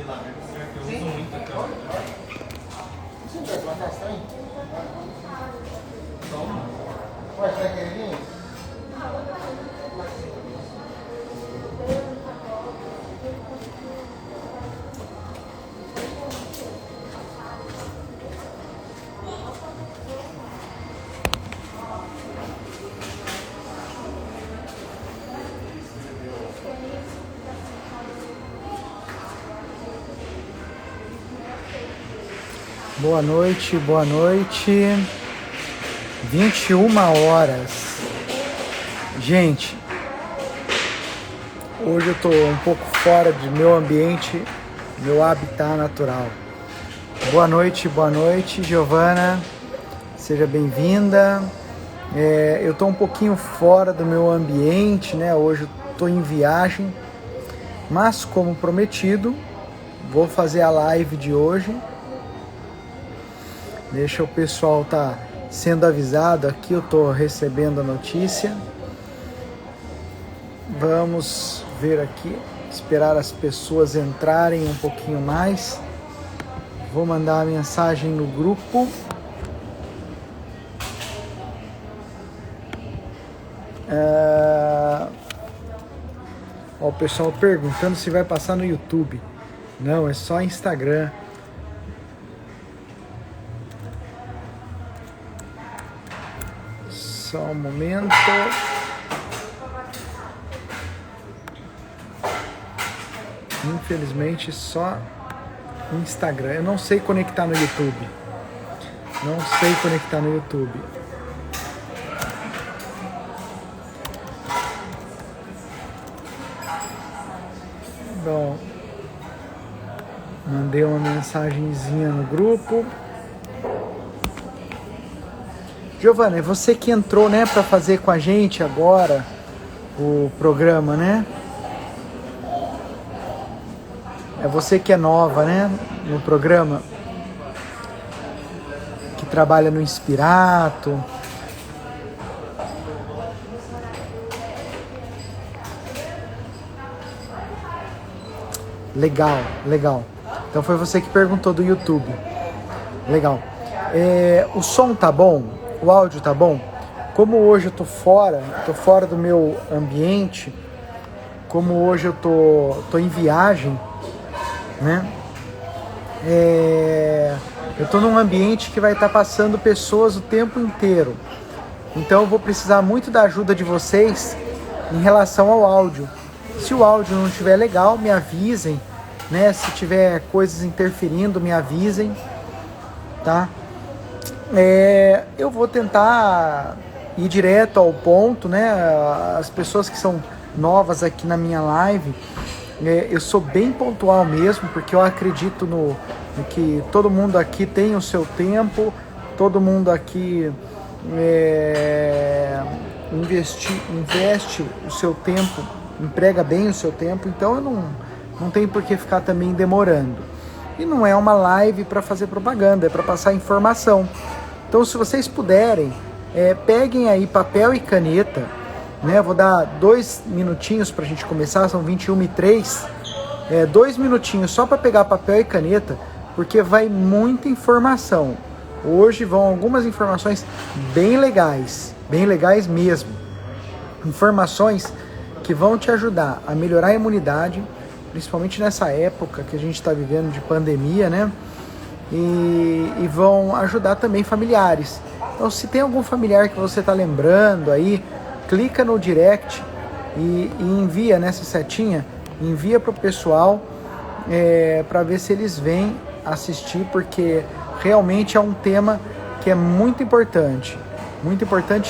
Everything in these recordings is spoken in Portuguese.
Eu uso muito aqui, ó. Você quer uma castanha? Toma. Ué, você vai querer vir? Boa noite, boa noite. 21 horas. Gente, hoje eu tô um pouco fora do meu ambiente, meu habitat natural. Boa noite, Giovana. Seja bem-vinda. Eu tô um pouquinho fora do meu ambiente, né? Hoje eu tô em viagem, mas como prometido, vou fazer a live de hoje. Deixa o pessoal tá sendo avisado aqui, eu tô recebendo a notícia. Vamos ver aqui, esperar as pessoas entrarem um pouquinho mais. Vou mandar a mensagem no grupo. O pessoal perguntando se vai passar no YouTube. Não, é só Instagram. Só um momento. Infelizmente só Instagram. Eu não sei conectar no YouTube. Bom, mandei uma mensagenzinha no grupo. Giovana, é você que entrou, né, para fazer com a gente agora o programa, né? É você que é nova, né, no programa, que trabalha no Inspirato. Legal. Então foi você que perguntou do YouTube. Legal. O som tá bom? O áudio tá bom? Como hoje eu tô fora do meu ambiente, como hoje eu tô em viagem, né? Eu tô num ambiente que vai estar passando pessoas o tempo inteiro. Então eu vou precisar muito da ajuda de vocês em relação ao áudio. Se o áudio não estiver legal, me avisem, né? Se tiver coisas interferindo, me avisem, tá? Eu vou tentar ir direto ao ponto, né? As pessoas que são novas aqui na minha live, eu sou bem pontual mesmo, porque eu acredito no que todo mundo aqui tem o seu tempo, todo mundo aqui investe o seu tempo, emprega bem o seu tempo, então eu não tenho por que ficar também demorando. E não é uma live para fazer propaganda, é para passar informação. Então, se vocês puderem, peguem aí papel e caneta, né? Vou dar 2 minutinhos para a gente começar, são 21h03. 2 minutinhos só para pegar papel e caneta, porque vai muita informação. Hoje vão algumas informações bem legais mesmo. Informações que vão te ajudar a melhorar a imunidade, principalmente nessa época que a gente está vivendo de pandemia, né? E vão ajudar também familiares. Então, se tem algum familiar que você está lembrando aí, clica no direct e envia nessa setinha, envia para o pessoal para ver se eles vêm assistir, porque realmente é um tema que é muito importante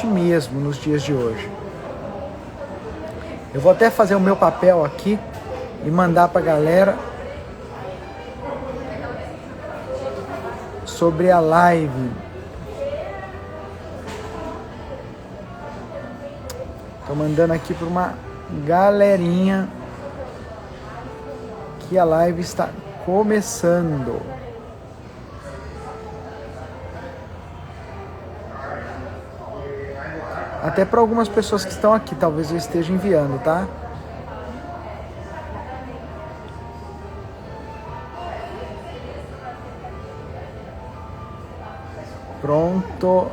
mesmo nos dias de hoje. Eu vou até fazer o meu papel aqui e mandar para a galera sobre a live. Tô mandando aqui para uma galerinha que a live está começando. Até para algumas pessoas que estão aqui, talvez eu esteja enviando, tá? Pronto.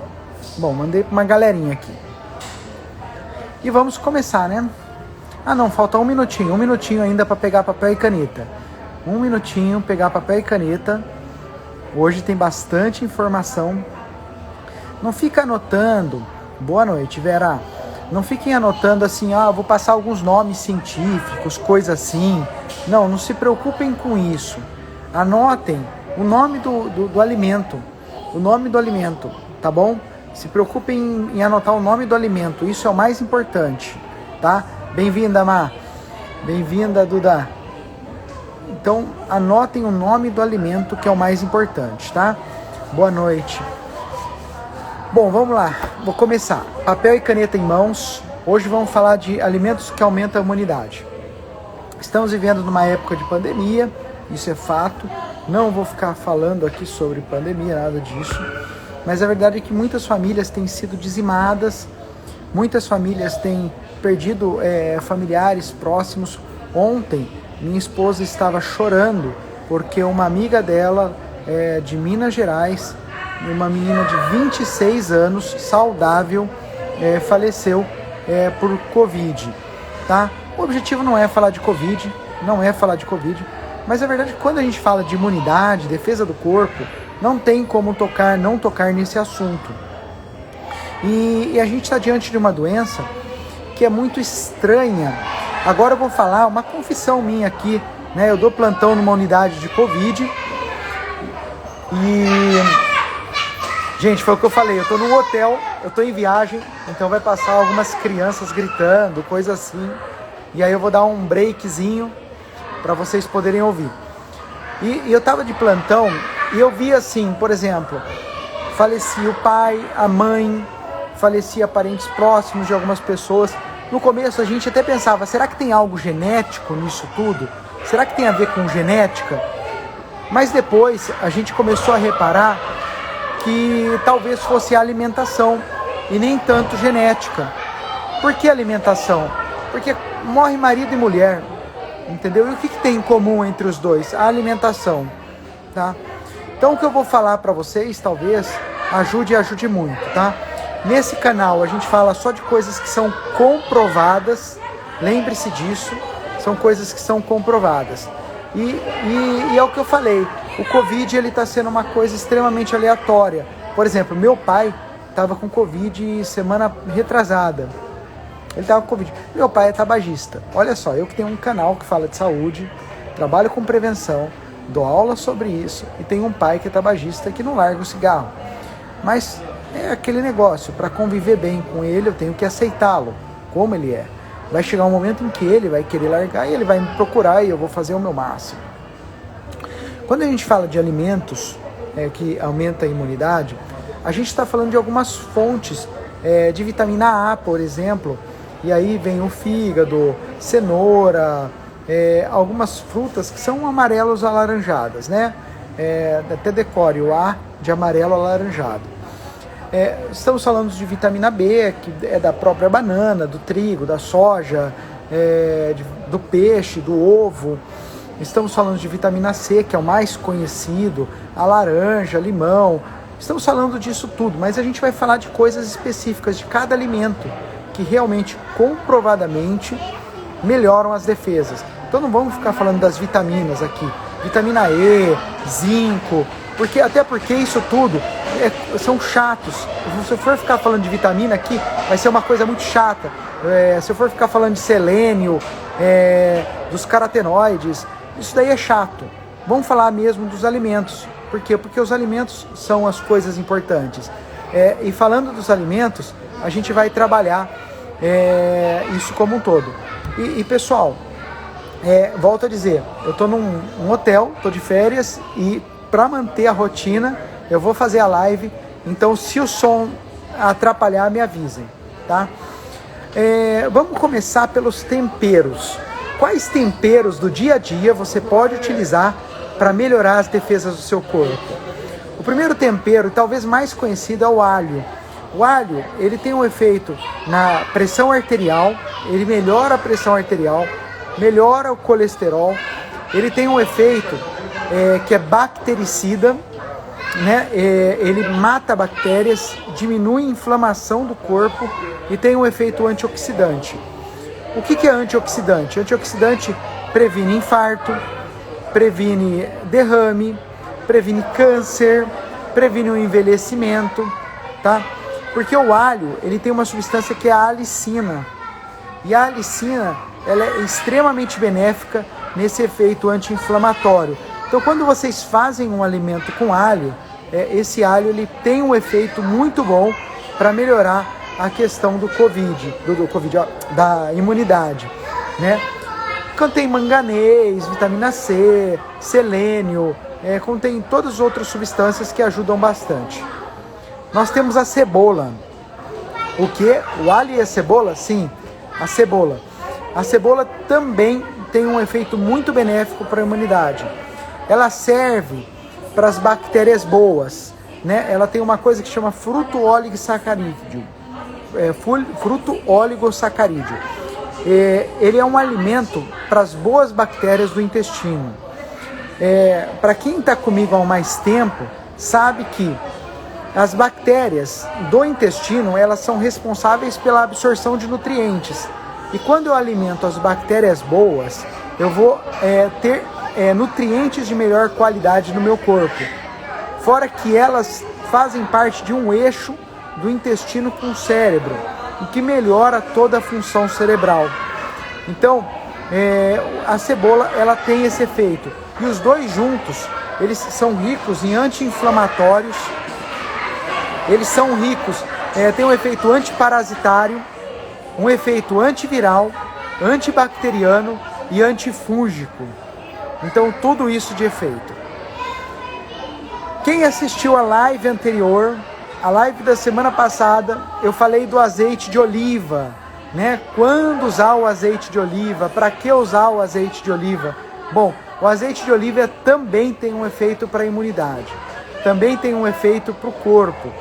Bom, mandei para uma galerinha aqui. E vamos começar, né? Ah, não, falta um minutinho ainda para pegar papel e caneta. Um minutinho, pegar papel e caneta. Hoje tem bastante informação. Não fica anotando. Boa noite, Vera. Não fiquem anotando assim, vou passar alguns nomes científicos, coisa assim. Não se preocupem com isso. Anotem o nome do alimento. O nome do alimento, tá bom? Se preocupem em anotar o nome do alimento. Isso é o mais importante, tá? Bem-vinda, Má. Bem-vinda, Duda. Então, anotem o nome do alimento, que é o mais importante, tá? Boa noite. Bom, vamos lá. Vou começar. Papel e caneta em mãos. Hoje vamos falar de alimentos que aumentam a imunidade. Estamos vivendo numa época de pandemia, isso é fato. Não vou ficar falando aqui sobre pandemia, nada disso. Mas a verdade é que muitas famílias têm sido dizimadas, muitas famílias têm perdido familiares próximos. Ontem, minha esposa estava chorando porque uma amiga dela, de Minas Gerais, uma menina de 26 anos, saudável, faleceu por Covid, tá? O objetivo não é falar de Covid, mas a verdade é que quando a gente fala de imunidade, defesa do corpo, não tem como não tocar nesse assunto. E a gente está diante de uma doença que é muito estranha. Agora eu vou falar uma confissão minha aqui, né? Eu dou plantão numa unidade de Covid e... Gente, foi o que eu falei, eu tô num hotel, eu tô em viagem, então vai passar algumas crianças gritando, coisa assim. E aí eu vou dar um breakzinho para vocês poderem ouvir. E eu tava de plantão e eu vi assim, por exemplo, falecia o pai, a mãe, falecia parentes próximos de algumas pessoas. No começo a gente até pensava, será que tem algo genético nisso tudo? Será que tem a ver com genética? Mas depois a gente começou a reparar que talvez fosse a alimentação e nem tanto genética. Por que alimentação? Porque morre marido e mulher, entendeu? E o que tem em comum entre os dois? A alimentação, tá? Então o que eu vou falar para vocês talvez ajude muito, tá? Nesse canal a gente fala só de coisas que são comprovadas, lembre-se disso, são coisas que são comprovadas. E é o que eu falei, o Covid ele está sendo uma coisa extremamente aleatória. Por exemplo, meu pai estava com Covid semana retrasada. Ele estava com Covid. Meu pai é tabagista. Olha só, eu que tenho um canal que fala de saúde, trabalho com prevenção, dou aula sobre isso e tenho um pai que é tabagista que não larga o cigarro. Mas é aquele negócio, para conviver bem com ele eu tenho que aceitá-lo como ele é. Vai chegar um momento em que ele vai querer largar e ele vai me procurar e eu vou fazer o meu máximo. Quando a gente fala de alimentos que aumenta a imunidade, a gente está falando de algumas fontes de vitamina A, por exemplo, e aí vem o fígado, cenoura, algumas frutas que são amarelos alaranjadas, né? Até decore o A de amarelo alaranjado. Estamos falando de vitamina B, que é da própria banana, do trigo, da soja, do peixe, do ovo. Estamos falando de vitamina C, que é o mais conhecido, a laranja, limão. Estamos falando disso tudo, mas a gente vai falar de coisas específicas de cada alimento, que realmente, comprovadamente, melhoram as defesas. Então não vamos ficar falando das vitaminas aqui. Vitamina E, zinco, até porque isso tudo são chatos. Se eu for ficar falando de vitamina aqui, vai ser uma coisa muito chata. Se eu for ficar falando de selênio, dos carotenoides, isso daí é chato. Vamos falar mesmo dos alimentos. Por quê? Porque os alimentos são as coisas importantes. E falando dos alimentos, a gente vai trabalhar isso como um todo. E pessoal, volto a dizer, eu estou num hotel, estou de férias e para manter a rotina, eu vou fazer a live. Então, se o som atrapalhar, me avisem, tá? Vamos começar pelos temperos. Quais temperos do dia a dia você pode utilizar para melhorar as defesas do seu corpo? O primeiro tempero, talvez mais conhecido, é o alho. O alho, ele tem um efeito na pressão arterial, ele melhora a pressão arterial, melhora o colesterol, ele tem um efeito que é bactericida, né, ele mata bactérias, diminui a inflamação do corpo e tem um efeito antioxidante. O que é antioxidante? Antioxidante previne infarto, previne derrame, previne câncer, previne o envelhecimento, tá? Porque o alho, ele tem uma substância que é a alicina. E a alicina, ela é extremamente benéfica nesse efeito anti-inflamatório. Então, quando vocês fazem um alimento com alho, esse alho ele tem um efeito muito bom para melhorar a questão do da imunidade, né? Contém manganês, vitamina C, selênio, contém todas as outras substâncias que ajudam bastante. Nós temos a cebola. O que? O alho e a cebola? Sim, a cebola. A cebola também tem um efeito muito benéfico para a imunidade. Ela serve para as bactérias boas, né? Ela tem uma coisa que chama fruto oligosacarídeo. Fruto oligosacarídeo. Ele é um alimento para as boas bactérias do intestino. Para quem está comigo há mais tempo, sabe que as bactérias do intestino, elas são responsáveis pela absorção de nutrientes. E quando eu alimento as bactérias boas, eu vou ter nutrientes de melhor qualidade no meu corpo. Fora que elas fazem parte de um eixo do intestino com o cérebro, o que melhora toda a função cerebral. Então, a cebola, ela tem esse efeito. E os dois juntos, eles são ricos em anti-inflamatórios, eles são ricos, tem um efeito antiparasitário, um efeito antiviral, antibacteriano e antifúngico. Então, tudo isso de efeito. Quem assistiu a live anterior, a live da semana passada, eu falei do azeite de oliva, né? Quando usar o azeite de oliva? Para que usar o azeite de oliva? Bom, o azeite de oliva também tem um efeito para a imunidade, também tem um efeito para o corpo.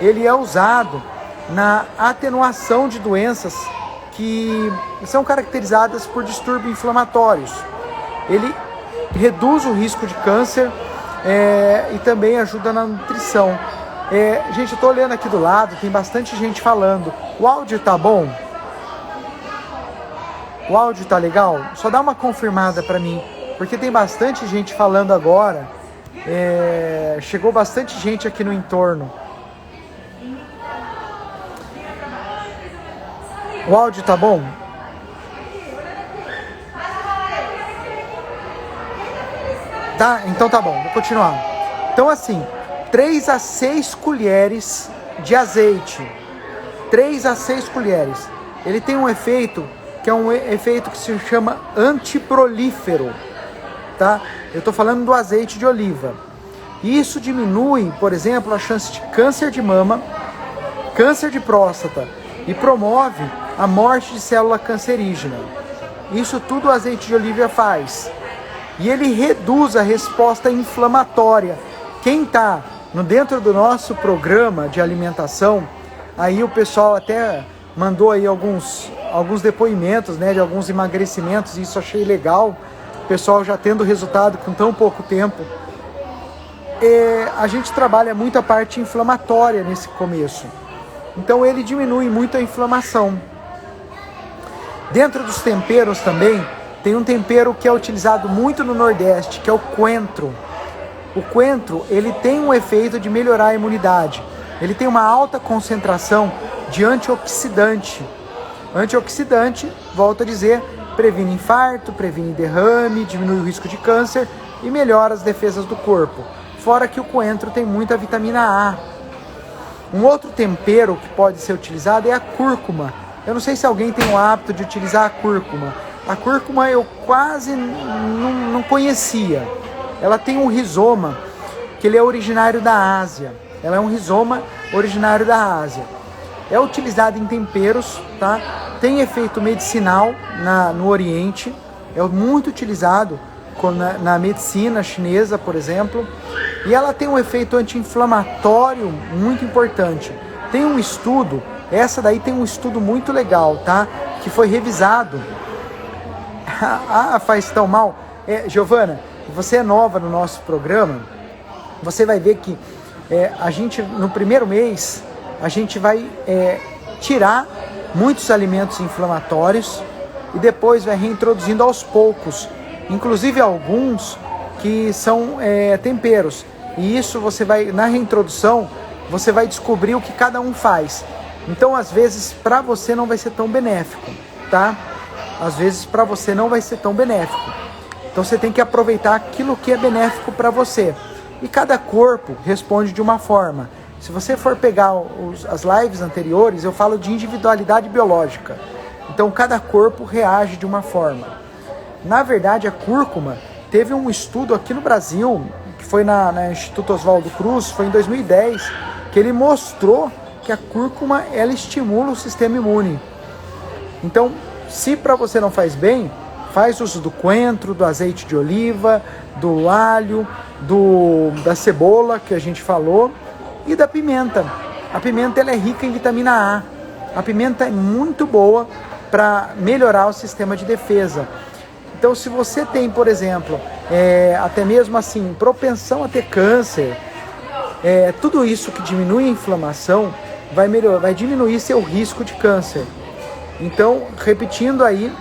Ele é usado na atenuação de doenças que são caracterizadas por distúrbios inflamatórios. Ele reduz o risco de câncer e também ajuda na nutrição. Gente, eu estou olhando aqui do lado, tem bastante gente falando. O áudio tá bom? O áudio tá legal? Só dá uma confirmada para mim, porque tem bastante gente falando agora. Chegou bastante gente aqui no entorno. O áudio tá bom? Tá? Então tá bom, vou continuar. Então assim, 3 a 6 colheres de azeite. 3 a 6 colheres. Ele tem um efeito que é um efeito que se chama antiprolífero, tá? Eu tô falando do azeite de oliva. E isso diminui, por exemplo, a chance de câncer de mama, câncer de próstata e promove a morte de célula cancerígena. Isso tudo o azeite de oliva faz. E ele reduz a resposta inflamatória. Quem está dentro do nosso programa de alimentação, aí o pessoal até mandou aí alguns depoimentos, né, de alguns emagrecimentos, e isso achei legal. O pessoal já tendo resultado com tão pouco tempo. A gente trabalha muito a parte inflamatória nesse começo. Então ele diminui muito a inflamação. Dentro dos temperos também, tem um tempero que é utilizado muito no Nordeste, que é o coentro. O coentro, ele tem um efeito de melhorar a imunidade. Ele tem uma alta concentração de antioxidante. Antioxidante, volto a dizer, previne infarto, previne derrame, diminui o risco de câncer e melhora as defesas do corpo. Fora que o coentro tem muita vitamina A. Um outro tempero que pode ser utilizado é a cúrcuma. Eu não sei se alguém tem o hábito de utilizar a cúrcuma. A cúrcuma eu quase não conhecia. Ela tem um rizoma que ele é originário da Ásia. Ela é um rizoma originário da Ásia. É utilizado em temperos, tá? Tem efeito medicinal no Oriente. É muito utilizado na medicina chinesa, por exemplo. E ela tem um efeito anti-inflamatório muito importante. Tem um estudo, essa daí tem um estudo muito legal, tá? Que foi revisado. Faz tão mal. Giovana, você é nova no nosso programa, você vai ver que a gente, no primeiro mês, a gente vai tirar muitos alimentos inflamatórios e depois vai reintroduzindo aos poucos, inclusive alguns que são temperos. E isso você vai, na reintrodução, você vai descobrir o que cada um faz. Então, às vezes, para você não vai ser tão benéfico, tá? Às vezes, para você não vai ser tão benéfico. Então, você tem que aproveitar aquilo que é benéfico para você. E cada corpo responde de uma forma. Se você for pegar as lives anteriores, eu falo de individualidade biológica. Então, cada corpo reage de uma forma. Na verdade, a cúrcuma teve um estudo aqui no Brasil, que foi na Instituto Oswaldo Cruz, foi em 2010, que ele mostrou que a cúrcuma, ela estimula o sistema imune. Então, se para você não faz bem, faz uso do coentro, do azeite de oliva, do alho, da cebola, que a gente falou, e da pimenta. A pimenta, ela é rica em vitamina A. A pimenta é muito boa para melhorar o sistema de defesa. Então, se você tem, por exemplo, até mesmo assim, propensão a ter câncer, tudo isso que diminui a inflamação vai diminuir seu risco de câncer. Então, repetindo aí,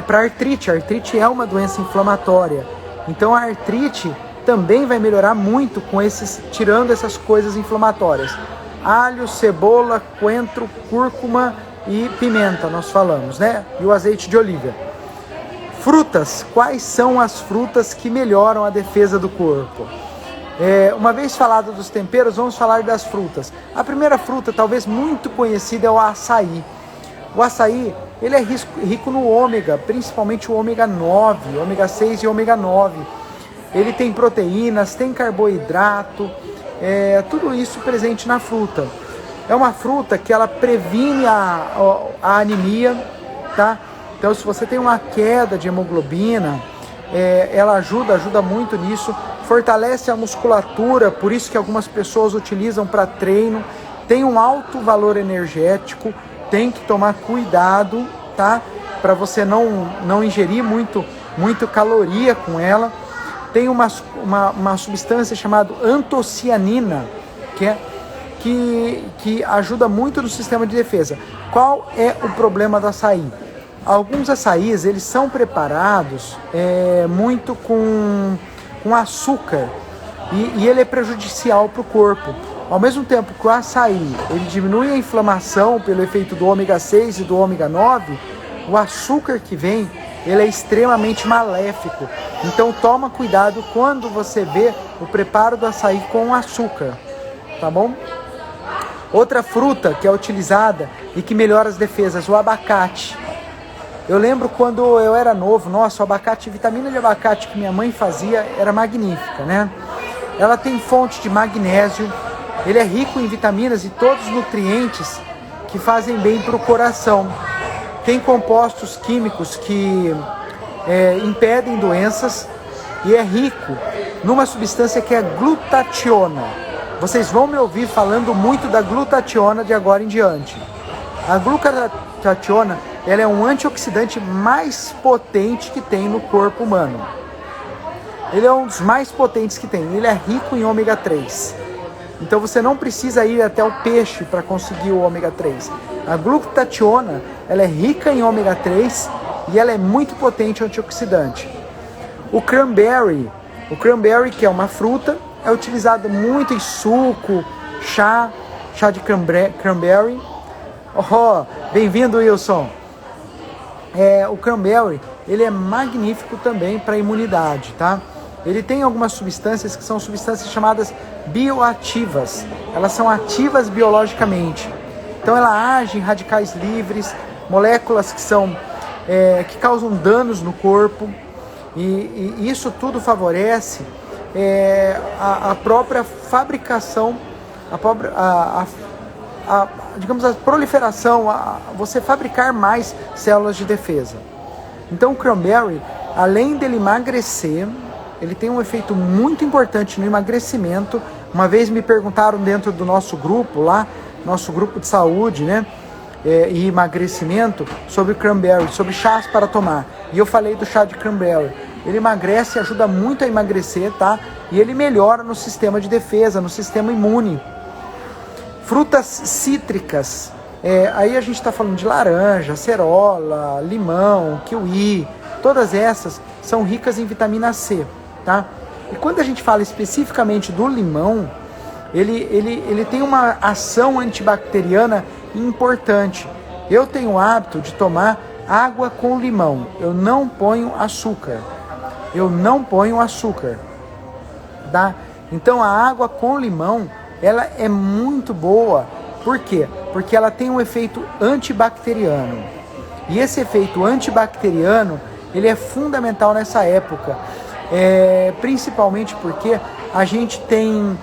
para artrite. A artrite é uma doença inflamatória. Então, a artrite também vai melhorar muito com tirando essas coisas inflamatórias. Alho, cebola, coentro, cúrcuma e pimenta, nós falamos, né? E o azeite de oliva. Frutas. Quais são as frutas que melhoram a defesa do corpo? Uma vez falado dos temperos, vamos falar das frutas. A primeira fruta, talvez muito conhecida, é o açaí. O açaí, ele é rico no ômega, principalmente o ômega 9, ômega 6 e ômega 9. Ele tem proteínas, tem carboidrato, tudo isso presente na fruta. É uma fruta que ela previne a anemia, tá? Então, se você tem uma queda de hemoglobina, ela ajuda muito nisso. Fortalece a musculatura, por isso que algumas pessoas utilizam para treino. Tem um alto valor energético, tem que tomar cuidado, tá? Para você não ingerir muito caloria com ela. Tem uma substância chamada antocianina, que ajuda muito no sistema de defesa. Qual é o problema do açaí? Alguns açaís, eles são preparados muito com açúcar e ele é prejudicial para o corpo. Ao mesmo tempo que o açaí, ele diminui a inflamação pelo efeito do ômega 6 e do ômega 9, o açúcar que vem, ele é extremamente maléfico. Então toma cuidado quando você vê o preparo do açaí com açúcar, tá bom? Outra fruta que é utilizada e que melhora as defesas, o abacate. Eu lembro quando eu era novo, nossa, o abacate, a vitamina de abacate que minha mãe fazia era magnífica, né? Ela tem fonte de magnésio, ele é rico em vitaminas e todos os nutrientes que fazem bem para o coração. Tem compostos químicos que impedem doenças e é rico numa substância que é glutationa. Vocês vão me ouvir falando muito da glutationa de agora em diante. A glutationa, ela é um antioxidante mais potente que tem no corpo humano. Ele é um dos mais potentes que tem. Ele é rico em ômega 3. Então você não precisa ir até o peixe para conseguir o ômega 3. A glutationa, ela é rica em ômega 3 e ela é muito potente antioxidante. O cranberry, que é uma fruta, é utilizado muito em suco, chá de cranberry. Oh, bem-vindo, Wilson. O cranberry, ele é magnífico também para a imunidade, tá? Ele tem algumas substâncias que são substâncias chamadas bioativas. Elas são ativas biologicamente. Então ela age em radicais livres, moléculas que causam danos no corpo. E isso tudo favorece a própria fabricação, digamos, a proliferação, você fabricar mais células de defesa. Então o cranberry, além dele emagrecer, ele tem um efeito muito importante no emagrecimento. Uma vez me perguntaram dentro do nosso grupo lá, nosso grupo de saúde, né, e emagrecimento, sobre cranberry, sobre chás para tomar. E eu falei do chá de cranberry. ele emagrece, ajuda muito a emagrecer, tá? E ele melhora no sistema de defesa, no sistema imune. Frutas cítricas, aí a gente está falando de laranja, acerola, limão, kiwi, todas essas são ricas em vitamina C, tá? E quando a gente fala especificamente do limão, ele tem uma ação antibacteriana importante. Eu tenho o hábito de tomar água com limão, eu não ponho açúcar. Tá? Então a água com limão, ela é muito boa. Por quê? Porque ela tem um efeito antibacteriano. E esse efeito antibacteriano, ele é fundamental nessa época. Principalmente porque a gente tem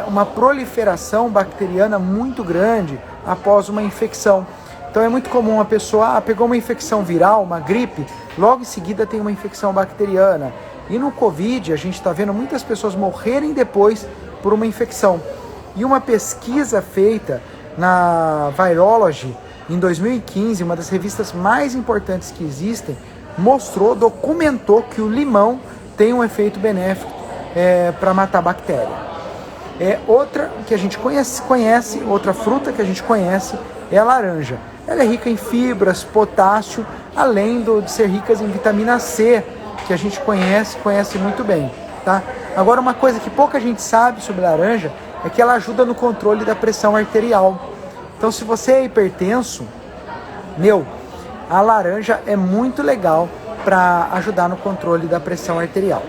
uma proliferação bacteriana muito grande após uma infecção. Então é muito comum a pessoa pegou uma infecção viral, uma gripe, logo em seguida tem uma infecção bacteriana. E no Covid a gente está vendo muitas pessoas morrerem depois por uma infecção. E uma pesquisa feita na Virology em 2015, uma das revistas mais importantes que existem, documentou que o limão tem um efeito benéfico para matar bactéria. Outra que a gente conhece, outra fruta que a gente conhece é a laranja. Ela é rica em fibras, potássio, além de ser rica em vitamina C, que a gente conhece muito bem, tá? Agora, uma coisa que pouca gente sabe sobre a laranja é que ela ajuda no controle da pressão arterial. Então, se você é hipertenso, a laranja é muito legal para ajudar no controle da pressão arterial.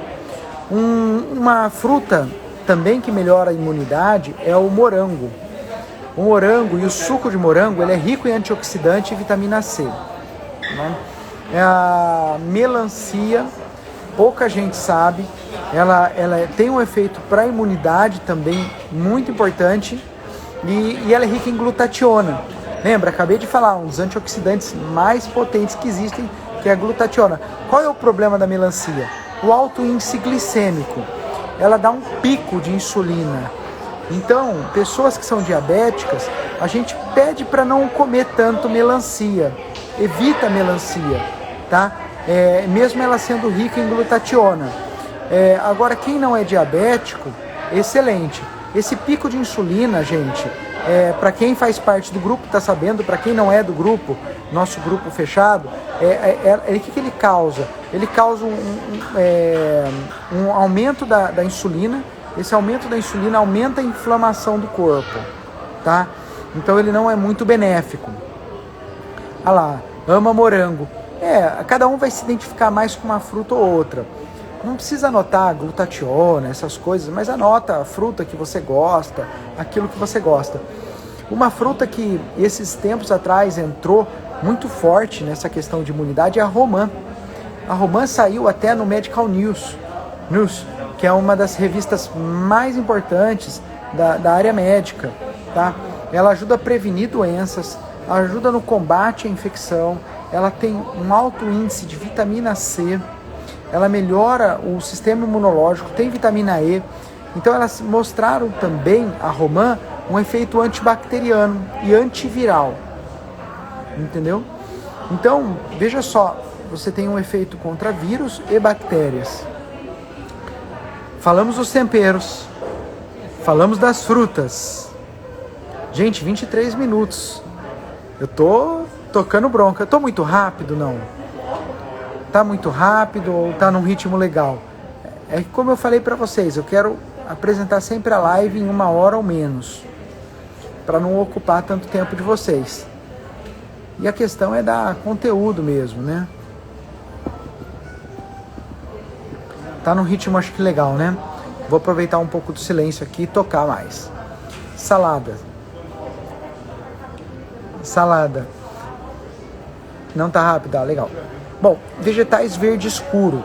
Uma fruta também que melhora a imunidade é o morango. O morango e o suco de morango, ele é rico em antioxidante e vitamina C. Né? A melancia, pouca gente sabe, ela tem um efeito para a imunidade também muito importante e ela é rica em glutationa. Lembra, acabei de falar, um dos antioxidantes mais potentes que existem, que é a glutationa. Qual é o problema da melancia? O alto índice glicêmico. Ela dá um pico de insulina. Então, pessoas que são diabéticas, a gente pede para não comer tanto melancia. Evita a melancia, tá? Mesmo ela sendo rica em glutationa. Agora, quem não é diabético, excelente. Esse pico de insulina, gente, para quem faz parte do grupo está sabendo, para quem não é do grupo, nosso grupo fechado, o que ele causa? Ele causa um aumento da insulina. Esse aumento da insulina aumenta a inflamação do corpo, tá? Então ele não é muito benéfico. Olha lá, ama morango. Cada um vai se identificar mais com uma fruta ou outra. Não precisa anotar glutationa, essas coisas, mas anota a fruta que você gosta, aquilo que você gosta. Uma fruta que esses tempos atrás entrou muito forte nessa questão de imunidade é a romã. A romã saiu até no Medical News, que é uma das revistas mais importantes da área médica, tá? Ela ajuda a prevenir doenças, ajuda no combate à infecção, ela tem um alto índice de vitamina C, ela melhora o sistema imunológico, tem vitamina E. Então elas mostraram também, a romã, um efeito antibacteriano e antiviral, entendeu? Então, veja só, você tem um efeito contra vírus e bactérias. Falamos dos temperos, falamos das frutas. Gente, 23 minutos. Eu tô tocando bronca. Eu tô muito rápido, não? Tá muito rápido ou tá num ritmo legal? É que, como eu falei pra vocês, eu quero apresentar sempre a live em 1 hora ou menos, para não ocupar tanto tempo de vocês. E a questão é dar conteúdo mesmo, né? Tá num ritmo, acho que legal, né? Vou aproveitar um pouco do silêncio aqui e tocar mais. Salada. Não tá rápido? Legal. Bom, vegetais verde escuro.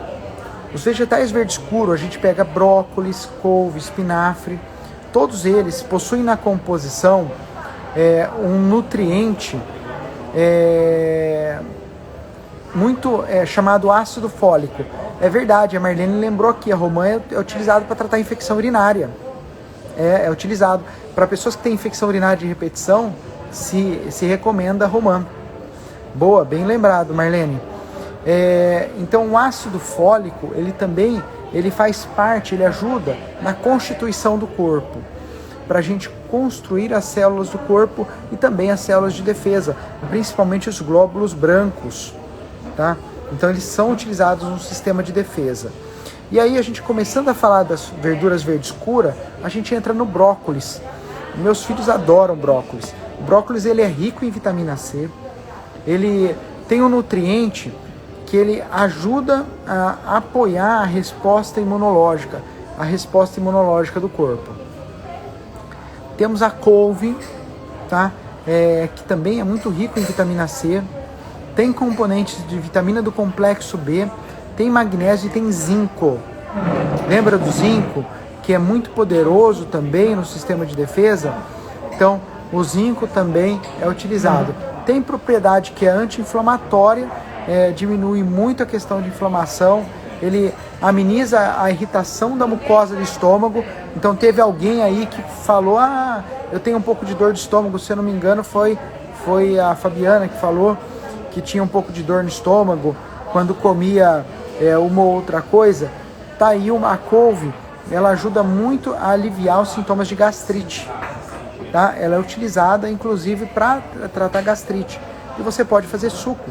Os vegetais verde escuro, a gente pega brócolis, couve, espinafre. Todos eles possuem na composição um nutriente muito chamado ácido fólico. É verdade, a Marlene lembrou aqui, a romã é utilizada para tratar infecção urinária. É utilizado. Para pessoas que têm infecção urinária de repetição, se recomenda a romã. Boa, bem lembrado, Marlene. Então o ácido fólico, ele faz parte, ele ajuda na constituição do corpo, para a gente construir as células do corpo e também as células de defesa, principalmente os glóbulos brancos, tá? Então eles são utilizados no sistema de defesa. E aí a gente começando a falar das verduras verde escura, a gente entra no brócolis. Meus filhos adoram brócolis. O brócolis ele é rico em vitamina C, ele tem um nutriente que ele ajuda a apoiar a resposta imunológica do corpo. Temos a couve, tá? Que também é muito rico em vitamina C, tem componentes de vitamina do complexo B, tem magnésio e tem zinco. Lembra do zinco, que é muito poderoso também no sistema de defesa? Então, o zinco também é utilizado. Tem propriedade que é anti-inflamatória, diminui muito a questão de inflamação, ele ameniza a irritação da mucosa do estômago. Então teve alguém aí que falou, eu tenho um pouco de dor de estômago, se eu não me engano foi a Fabiana que falou que tinha um pouco de dor no estômago quando comia uma ou outra coisa. Tá aí a couve, ela ajuda muito a aliviar os sintomas de gastrite, tá? Ela é utilizada inclusive para tratar gastrite, e você pode fazer suco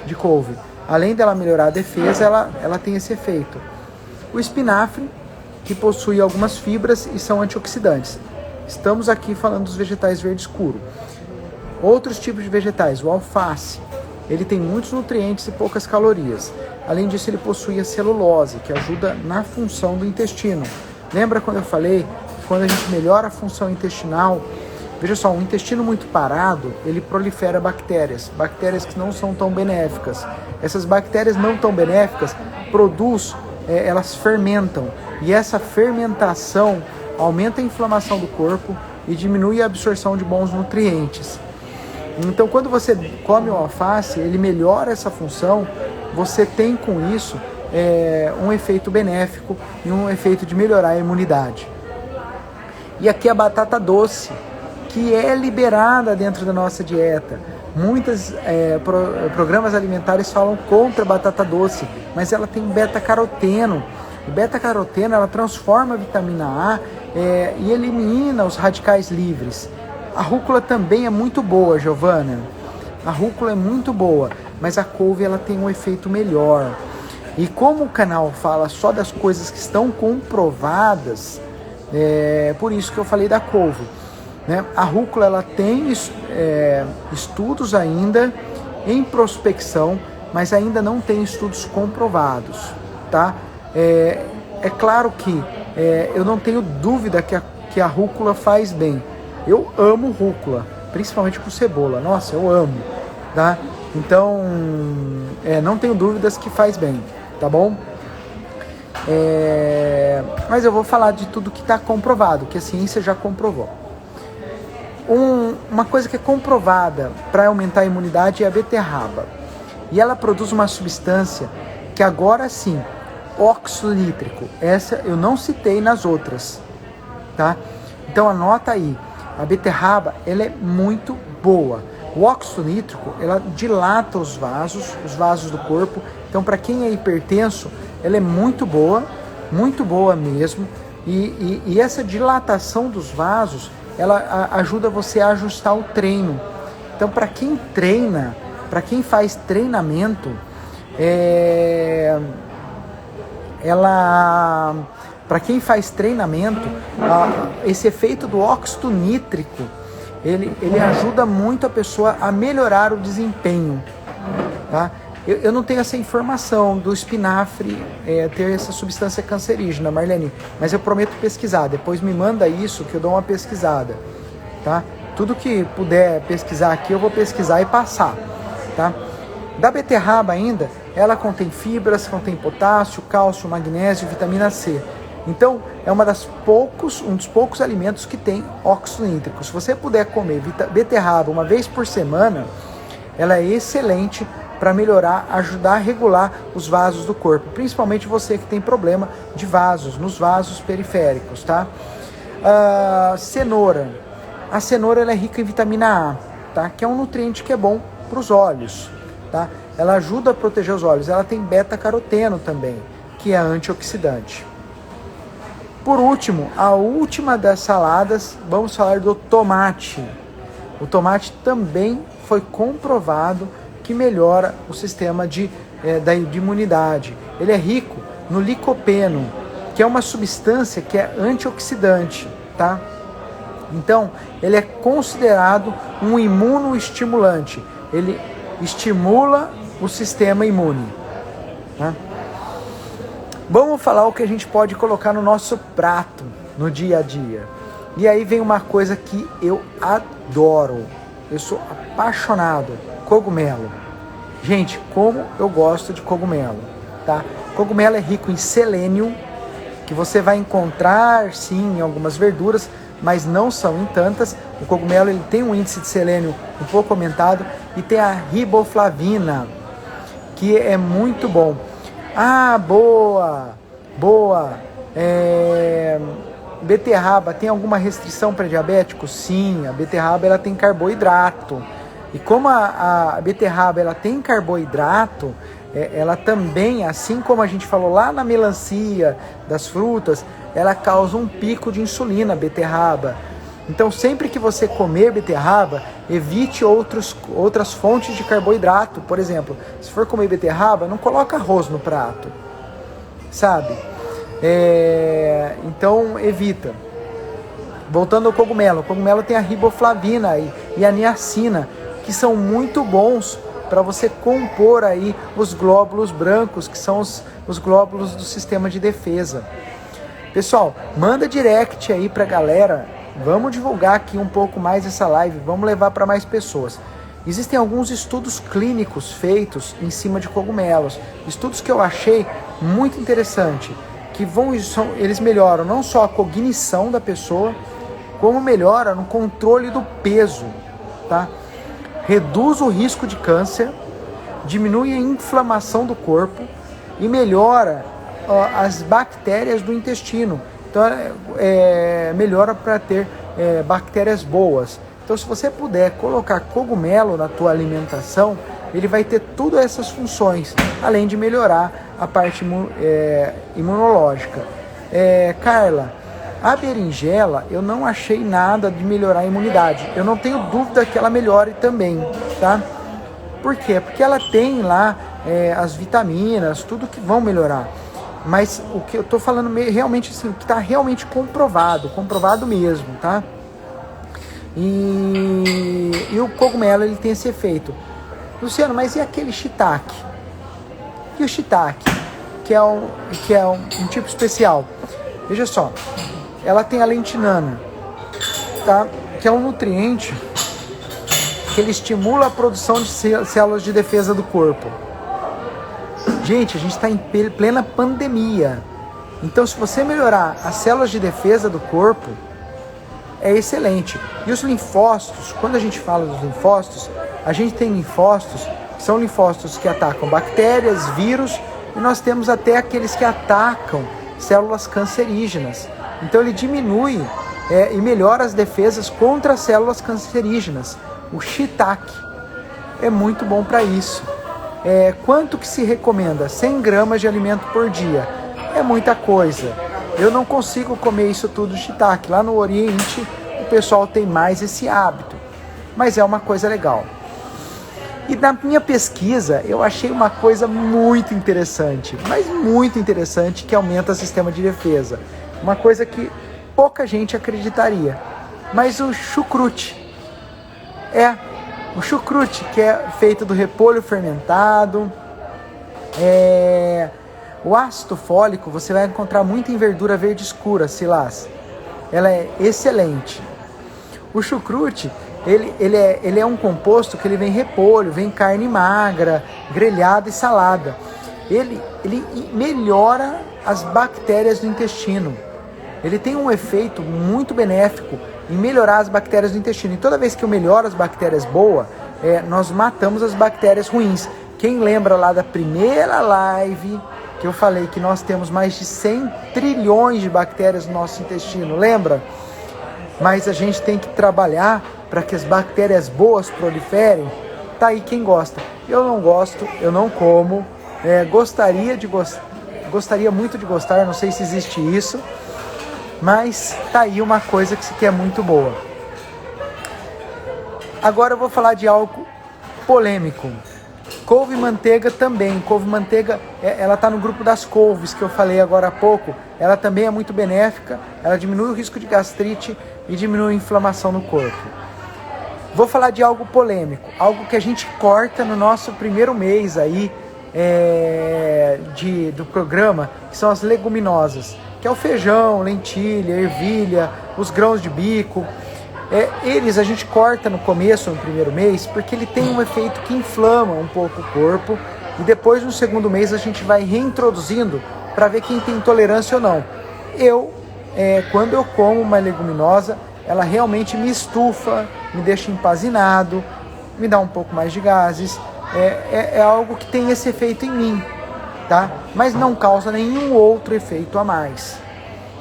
de couve. Além dela melhorar a defesa, ela tem esse efeito. O espinafre, que possui algumas fibras e são antioxidantes. Estamos aqui falando dos vegetais verde escuro. Outros tipos de vegetais, o alface, ele tem muitos nutrientes e poucas calorias. Além disso, ele possui a celulose, que ajuda na função do intestino. Lembra quando eu falei que quando a gente melhora a função intestinal, veja só, um intestino muito parado, ele prolifera bactérias que não são tão benéficas. Essas bactérias não tão benéficas elas fermentam, e essa fermentação aumenta a inflamação do corpo e diminui a absorção de bons nutrientes. Então, quando você come o alface, ele melhora essa função, você tem com isso um efeito benéfico e um efeito de melhorar a imunidade. E aqui a batata doce, que é liberada dentro da nossa dieta. Muitos programas alimentares falam contra a batata doce, mas ela tem beta-caroteno. E beta-caroteno, ela transforma a vitamina A e elimina os radicais livres. A rúcula também é muito boa, Giovana. A rúcula é muito boa, mas a couve ela tem um efeito melhor. E como o canal fala só das coisas que estão comprovadas, por isso que eu falei da couve. Né? A rúcula ela tem estudos ainda em prospecção, mas ainda não tem estudos comprovados. Tá? É claro que eu não tenho dúvida que a rúcula faz bem. Eu amo rúcula, principalmente com cebola. Nossa, eu amo. Tá? Então, não tenho dúvidas que faz bem, tá bom? Mas eu vou falar de tudo que está comprovado, que a ciência já comprovou. Uma coisa que é comprovada para aumentar a imunidade é a beterraba. E ela produz uma substância que agora sim, óxido nítrico. Essa eu não citei nas outras, tá? Então anota aí. A beterraba, ela é muito boa. O óxido nítrico, ela dilata os vasos do corpo. Então, para quem é hipertenso, ela é muito boa mesmo. E essa dilatação dos vasos, ela ajuda você a ajustar o treino. Então, para quem treina, para quem faz treinamento, esse efeito do óxido nítrico, ele ajuda muito a pessoa a melhorar o desempenho. Tá? Eu não tenho essa informação do espinafre ter essa substância cancerígena, Marlene, mas eu prometo pesquisar. Depois me manda isso que eu dou uma pesquisada. Tá? Tudo que puder pesquisar aqui eu vou pesquisar e passar. Tá? Da beterraba ainda, ela contém fibras, contém potássio, cálcio, magnésio e vitamina C. Então, é um dos poucos alimentos que tem óxido nítrico. Se você puder comer beterraba uma vez por semana, ela é excelente para melhorar, ajudar a regular os vasos do corpo. Principalmente você que tem problema de vasos, nos vasos periféricos, tá? Cenoura. A cenoura ela é rica em vitamina A, tá? Que é um nutriente que é bom para os olhos, tá? ela ajuda a proteger os olhos. Ela tem beta-caroteno também, que é antioxidante. Por último, a última das saladas, vamos falar do tomate. O tomate também foi comprovado que melhora o sistema de imunidade. Ele é rico no licopeno, que é uma substância que é antioxidante, tá? Então, ele é considerado um imunoestimulante. Ele estimula o sistema imune, tá? Vamos falar o que a gente pode colocar no nosso prato, no dia a dia. E aí vem uma coisa que eu adoro. Eu sou apaixonado. Cogumelo. Gente, como eu gosto de cogumelo, tá? Cogumelo é rico em selênio, que você vai encontrar, sim, em algumas verduras, mas não são em tantas. O cogumelo ele tem um índice de selênio um pouco aumentado e tem a riboflavina, que é muito bom. Ah, boa! Beterraba tem alguma restrição para diabéticos? Sim, a beterraba ela tem carboidrato. E como a beterraba ela tem carboidrato, ela também, assim como a gente falou lá na melancia das frutas, ela causa um pico de insulina, a beterraba. Então, sempre que você comer beterraba, evite outras fontes de carboidrato. Por exemplo, se for comer beterraba, não coloca arroz no prato, sabe? Então, evita. Voltando ao cogumelo. O cogumelo tem a riboflavina e a niacina, que são muito bons para você compor aí os glóbulos brancos, que são os glóbulos do sistema de defesa. Pessoal, manda direct aí pra galera. Vamos divulgar aqui um pouco mais essa live, vamos levar para mais pessoas. Existem alguns estudos clínicos feitos em cima de cogumelos, estudos que eu achei muito interessante, que eles melhoram não só a cognição da pessoa, como melhora no controle do peso, tá? Reduz o risco de câncer, diminui a inflamação do corpo e melhora as bactérias do intestino. Então, melhora para ter bactérias boas. Então, se você puder colocar cogumelo na tua alimentação, ele vai ter todas essas funções, além de melhorar a parte imunológica. Carla, a berinjela, eu não achei nada de melhorar a imunidade. Eu não tenho dúvida que ela melhore também, tá? Por quê? Porque ela tem lá as vitaminas, tudo que vão melhorar. Mas o que eu tô falando realmente assim, o que está realmente comprovado mesmo, tá? E o cogumelo ele tem esse efeito. Luciano, mas e aquele shiitake? E o shiitake, que é um tipo especial? Veja só, ela tem a lentinana, tá? Que é um nutriente que ele estimula a produção de células de defesa do corpo. Gente, a gente está em plena pandemia. Então, se você melhorar as células de defesa do corpo, é excelente. E os linfócitos, quando a gente fala dos linfócitos, a gente tem linfócitos que são linfócitos que atacam bactérias, vírus, e nós temos até aqueles que atacam células cancerígenas. Então, ele diminui e melhora as defesas contra as células cancerígenas. O shiitake é muito bom para isso. Quanto que se recomenda? 100 gramas de alimento por dia. É muita coisa. Eu não consigo comer isso tudo shiitake. Lá no Oriente, o pessoal tem mais esse hábito. Mas é uma coisa legal. E na minha pesquisa, eu achei uma coisa muito interessante. Mas muito interessante, que aumenta o sistema de defesa. Uma coisa que pouca gente acreditaria. Mas o chucrute. O chucrute, que é feito do repolho fermentado. O ácido fólico você vai encontrar muito em verdura verde escura, silás. Ela é excelente. O chucrute, ele é um composto que ele vem repolho, vem carne magra, grelhada e salada. Ele melhora as bactérias do intestino. Ele tem um efeito muito benéfico em melhorar as bactérias do intestino. E toda vez que eu melhoro as bactérias boas, nós matamos as bactérias ruins. Quem lembra lá da primeira live que eu falei que nós temos mais de 100 trilhões de bactérias no nosso intestino, lembra? Mas a gente tem que trabalhar para que as bactérias boas proliferem. Tá aí quem gosta. Eu não gosto, eu não como. Gostaria muito de gostar, não sei se existe isso, mas tá aí uma coisa que é muito boa. Agora eu vou falar de algo polêmico. Couve manteiga também. Couve manteiga, ela está no grupo das couves que eu falei agora há pouco. Ela também é muito benéfica. Ela diminui o risco de gastrite e diminui a inflamação no corpo. Vou falar de algo polêmico, algo que a gente corta no nosso primeiro mês aí do programa, que são as leguminosas, que é o feijão, lentilha, ervilha, os grãos de bico. Eles a gente corta no começo, no primeiro mês, porque ele tem um efeito que inflama um pouco o corpo, e depois no segundo mês a gente vai reintroduzindo para ver quem tem intolerância ou não. Quando eu como uma leguminosa, ela realmente me estufa, me deixa empazinado, me dá um pouco mais de gases, é algo que tem esse efeito em mim, tá? Mas não causa nenhum outro efeito a mais.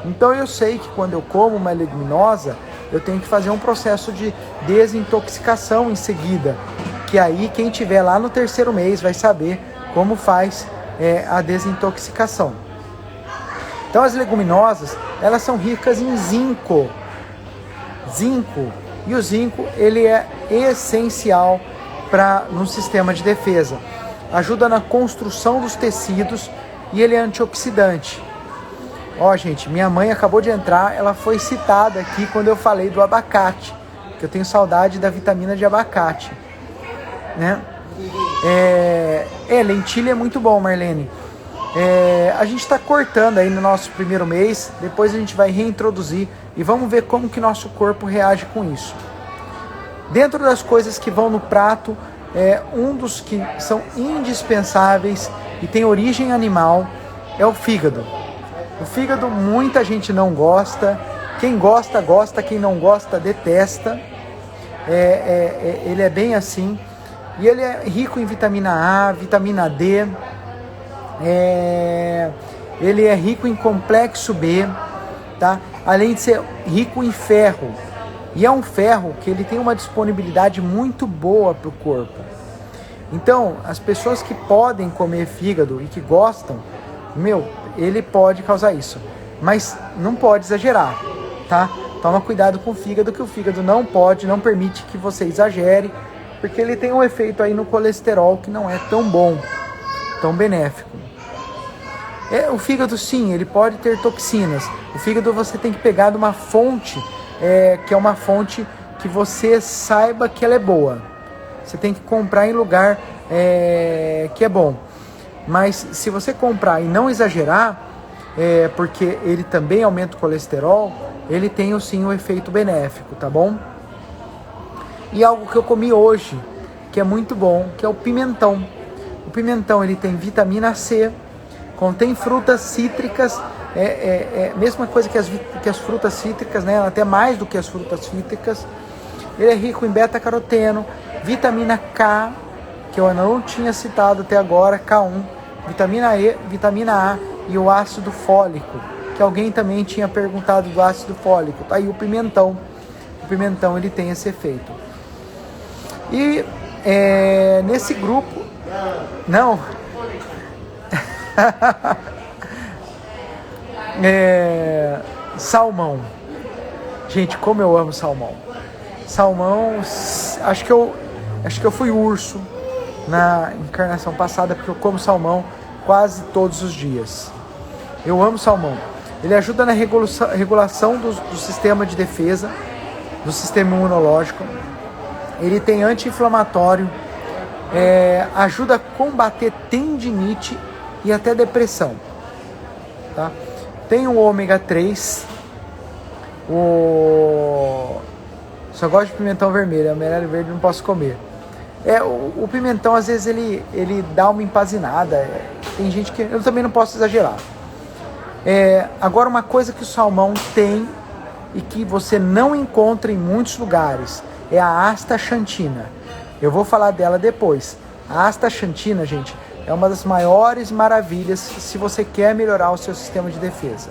Então eu sei que quando eu como uma leguminosa, eu tenho que fazer um processo de desintoxicação em seguida, que aí quem tiver lá no terceiro mês vai saber como faz a desintoxicação. Então as leguminosas, elas são ricas em zinco, e o zinco ele é essencial no sistema de defesa. Ajuda na construção dos tecidos e ele é antioxidante. Gente, minha mãe acabou de entrar, ela foi citada aqui quando eu falei do abacate, que eu tenho saudade da vitamina de abacate, né? Lentilha é muito bom, Marlene. A gente está cortando aí no nosso primeiro mês, depois a gente vai reintroduzir e vamos ver como que nosso corpo reage com isso. Dentro das coisas que vão no prato, um dos que são indispensáveis e tem origem animal é o fígado. O fígado muita gente não gosta, quem gosta, gosta, quem não gosta, detesta. Ele é bem assim, e ele é rico em vitamina A, vitamina D, ele é rico em complexo B, tá? Além de ser rico em ferro, e é um ferro que ele tem uma disponibilidade muito boa para o corpo. Então, as pessoas que podem comer fígado e que gostam, ele pode causar isso, mas não pode exagerar, tá? Toma cuidado com o fígado, que o fígado não permite que você exagere, porque ele tem um efeito aí no colesterol que não é tão bom, tão benéfico. O fígado, sim, ele pode ter toxinas. O fígado você tem que pegar de uma fonte, que é uma fonte que você saiba que ela é boa. Você tem que comprar em lugar que é bom. Mas se você comprar e não exagerar, porque ele também aumenta o colesterol, ele tem sim um efeito benéfico, tá bom? E algo que eu comi hoje, que é muito bom, que é o pimentão. O pimentão ele tem vitamina C, contém frutas cítricas, mesma coisa que as frutas cítricas, né? Até mais do que as frutas cítricas. Ele é rico em beta-caroteno, vitamina K, que eu não tinha citado até agora, K1, vitamina E, vitamina A e o ácido fólico, que alguém também tinha perguntado do ácido fólico. Tá aí o pimentão. O pimentão ele tem esse efeito. E nesse grupo, não, salmão. Gente, como eu amo salmão. Salmão, acho que eu fui urso na encarnação passada, porque eu como salmão quase todos os dias. Eu amo salmão. Ele ajuda na regulação do sistema de defesa, do sistema imunológico. Ele tem anti-inflamatório, ajuda a combater tendinite e até depressão, tá? Tem o ômega 3, só gosto de pimentão vermelho, amarelo e verde não posso comer. O pimentão às vezes ele dá uma empazinada, tem gente que, eu também não posso exagerar. Agora uma coisa que o salmão tem e que você não encontra em muitos lugares é a astaxantina. Eu vou falar dela depois. A astaxantina, gente, é uma das maiores maravilhas se você quer melhorar o seu sistema de defesa.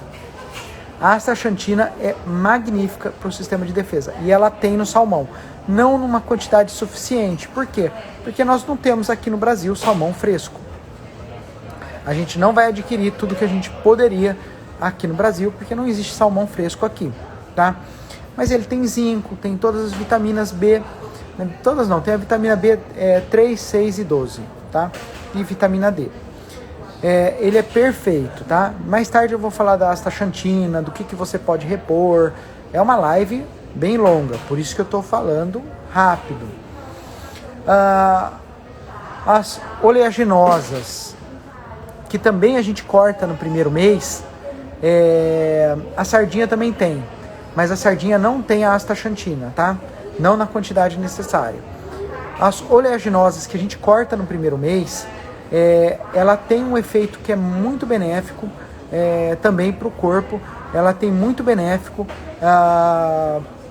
A astaxantina é magnífica para o sistema de defesa e ela tem no salmão, não numa quantidade suficiente. Por quê? Porque nós não temos aqui no Brasil salmão fresco. A gente não vai adquirir tudo que a gente poderia aqui no Brasil, porque não existe salmão fresco aqui, tá? Mas ele tem zinco, tem todas as vitaminas B, todas não, tem a vitamina B 3, 6 e 12, tá? E vitamina D. Ele é perfeito, tá? Mais tarde eu vou falar da astaxantina, do que você pode repor. É uma live bem longa, por isso que eu estou falando rápido. As oleaginosas, que também a gente corta no primeiro mês, a sardinha também tem, mas a sardinha não tem a astaxantina, tá? Não na quantidade necessária. As oleaginosas que a gente corta no primeiro mês, ela tem um efeito que é muito benéfico também para o corpo. Ela tem muito benéfico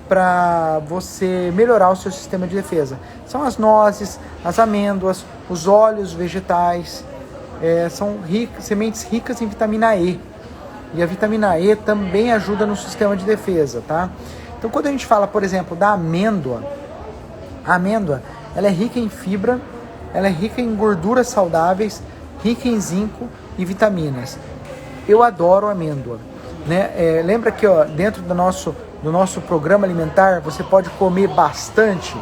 para você melhorar o seu sistema de defesa. São as nozes, as amêndoas, os óleos vegetais, são sementes ricas em vitamina E. E a vitamina E também ajuda no sistema de defesa, tá? Então, quando a gente fala, por exemplo, da amêndoa, a amêndoa, ela é rica em fibra, ela é rica em gorduras saudáveis, rica em zinco e vitaminas. Eu adoro amêndoa, né? Lembra que dentro do nosso programa alimentar você pode comer bastante.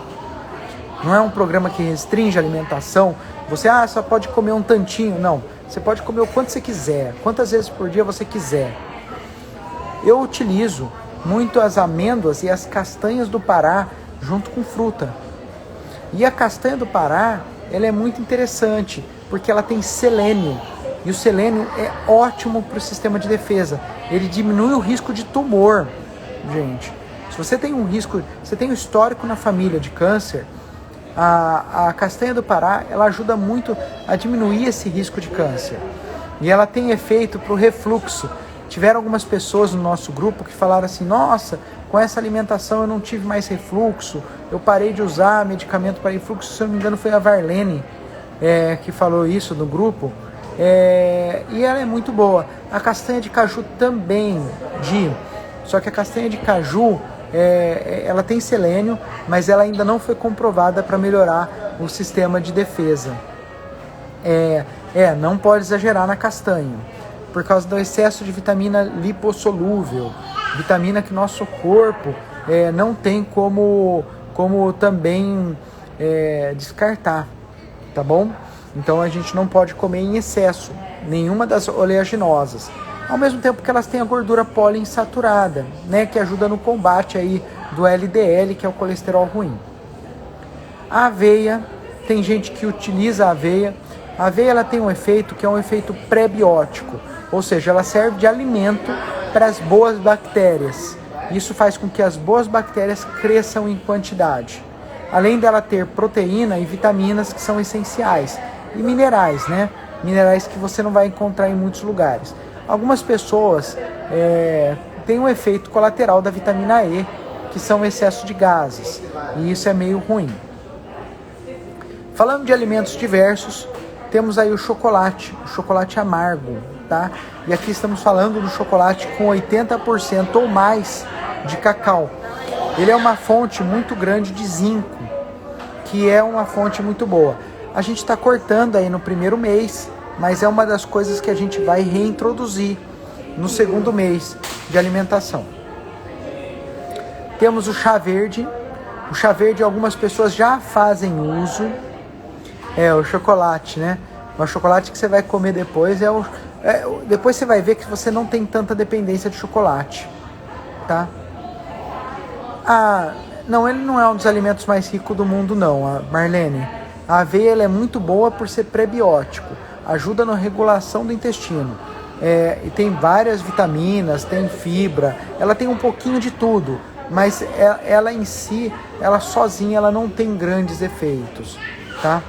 Não é um programa que restringe a alimentação. Você só pode comer um tantinho. Não, você pode comer o quanto você quiser, quantas vezes por dia você quiser. Eu utilizo muito as amêndoas e as castanhas do Pará junto com fruta. E a castanha do Pará, ela é muito interessante, porque ela tem selênio. E o selênio é ótimo para o sistema de defesa. Ele diminui o risco de tumor, gente. Se você tem um histórico na família de câncer, a castanha do Pará, ela ajuda muito a diminuir esse risco de câncer. E ela tem efeito para o refluxo. Tiveram algumas pessoas no nosso grupo que falaram assim: nossa, com essa alimentação eu não tive mais refluxo, eu parei de usar medicamento para refluxo. Se eu não me engano foi a Varlene que falou isso no grupo. E ela é muito boa. A castanha de caju também, só que a castanha de caju, ela tem selênio, mas ela ainda não foi comprovada para melhorar o sistema de defesa. Não pode exagerar na castanha, por causa do excesso de vitamina lipossolúvel, vitamina que nosso corpo não tem como também descartar, tá bom? Então a gente não pode comer em excesso nenhuma das oleaginosas, ao mesmo tempo que elas têm a gordura poliinsaturada, né, que ajuda no combate aí do LDL, que é o colesterol ruim. A aveia, tem gente que utiliza a aveia. A aveia, ela tem um efeito que é um efeito pré-biótico, ou seja, ela serve de alimento para as boas bactérias. Isso faz com que as boas bactérias cresçam em quantidade, além dela ter proteína e vitaminas que são essenciais, e minerais, né? Minerais que você não vai encontrar em muitos lugares. Algumas pessoas têm um efeito colateral da vitamina E, que são o excesso de gases, e isso é meio ruim. Falando de alimentos diversos, temos aí o chocolate amargo, tá? E aqui estamos falando do chocolate com 80% ou mais de cacau. Ele é uma fonte muito grande de zinco, que é uma fonte muito boa. A gente está cortando aí no primeiro mês, mas é uma das coisas que a gente vai reintroduzir no segundo mês de alimentação. Temos o chá verde. O chá verde, algumas pessoas já fazem uso. O chocolate, né? O chocolate que você vai comer depois depois você vai ver que você não tem tanta dependência de chocolate, tá? Não, ele não é um dos alimentos mais ricos do mundo, não, Marlene. A aveia, ela é muito boa por ser prebiótico, ajuda na regulação do intestino. E tem várias vitaminas, tem fibra, ela tem um pouquinho de tudo, mas ela em si, ela sozinha, ela não tem grandes efeitos, tá?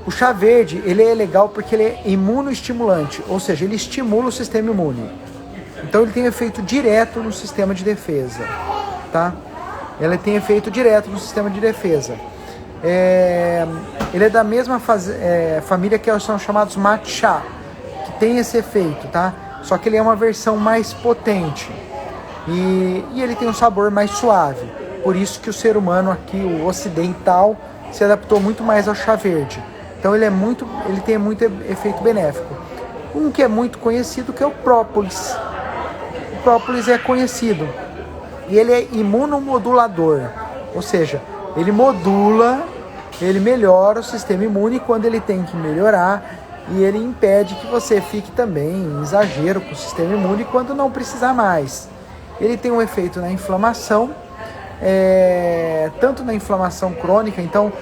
O chá verde, ele é legal porque ele é imunoestimulante, ou seja, ele estimula o sistema imune. Então ele tem efeito direto no sistema de defesa, tá? Ele tem efeito direto no sistema de defesa. Ele é da mesma família que são chamados matcha, que tem esse efeito, tá? só que ele é uma versão mais potente e ele tem um sabor mais suave. Por isso que o ser humano aqui, o ocidental, se adaptou muito mais ao chá verde. Então ele tem muito efeito benéfico. Um que é muito conhecido, que é o própolis. O própolis é conhecido e ele é imunomodulador, ou seja, ele melhora o sistema imune quando ele tem que melhorar, e ele impede que você fique também em exagero com o sistema imune quando não precisar mais. Ele tem um efeito na inflamação, tanto na inflamação crônica, então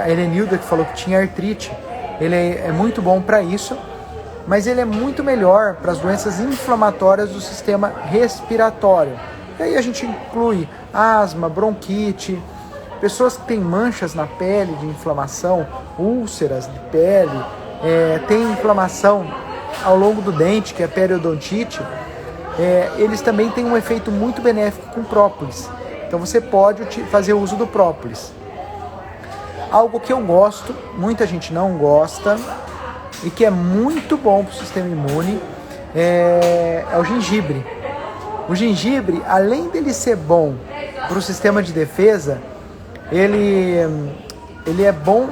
a Helenilda que falou que tinha artrite, ele é muito bom para isso, mas ele é muito melhor para as doenças inflamatórias do sistema respiratório. E aí a gente inclui asma, bronquite, pessoas que têm manchas na pele de inflamação, úlceras de pele, tem inflamação ao longo do dente, que é a periodontite, eles também têm um efeito muito benéfico com própolis. Então você pode fazer uso do própolis. Algo que eu gosto, muita gente não gosta, e que é muito bom para o sistema imune, é o gengibre. O gengibre, além dele ser bom para o sistema de defesa, ele é bom.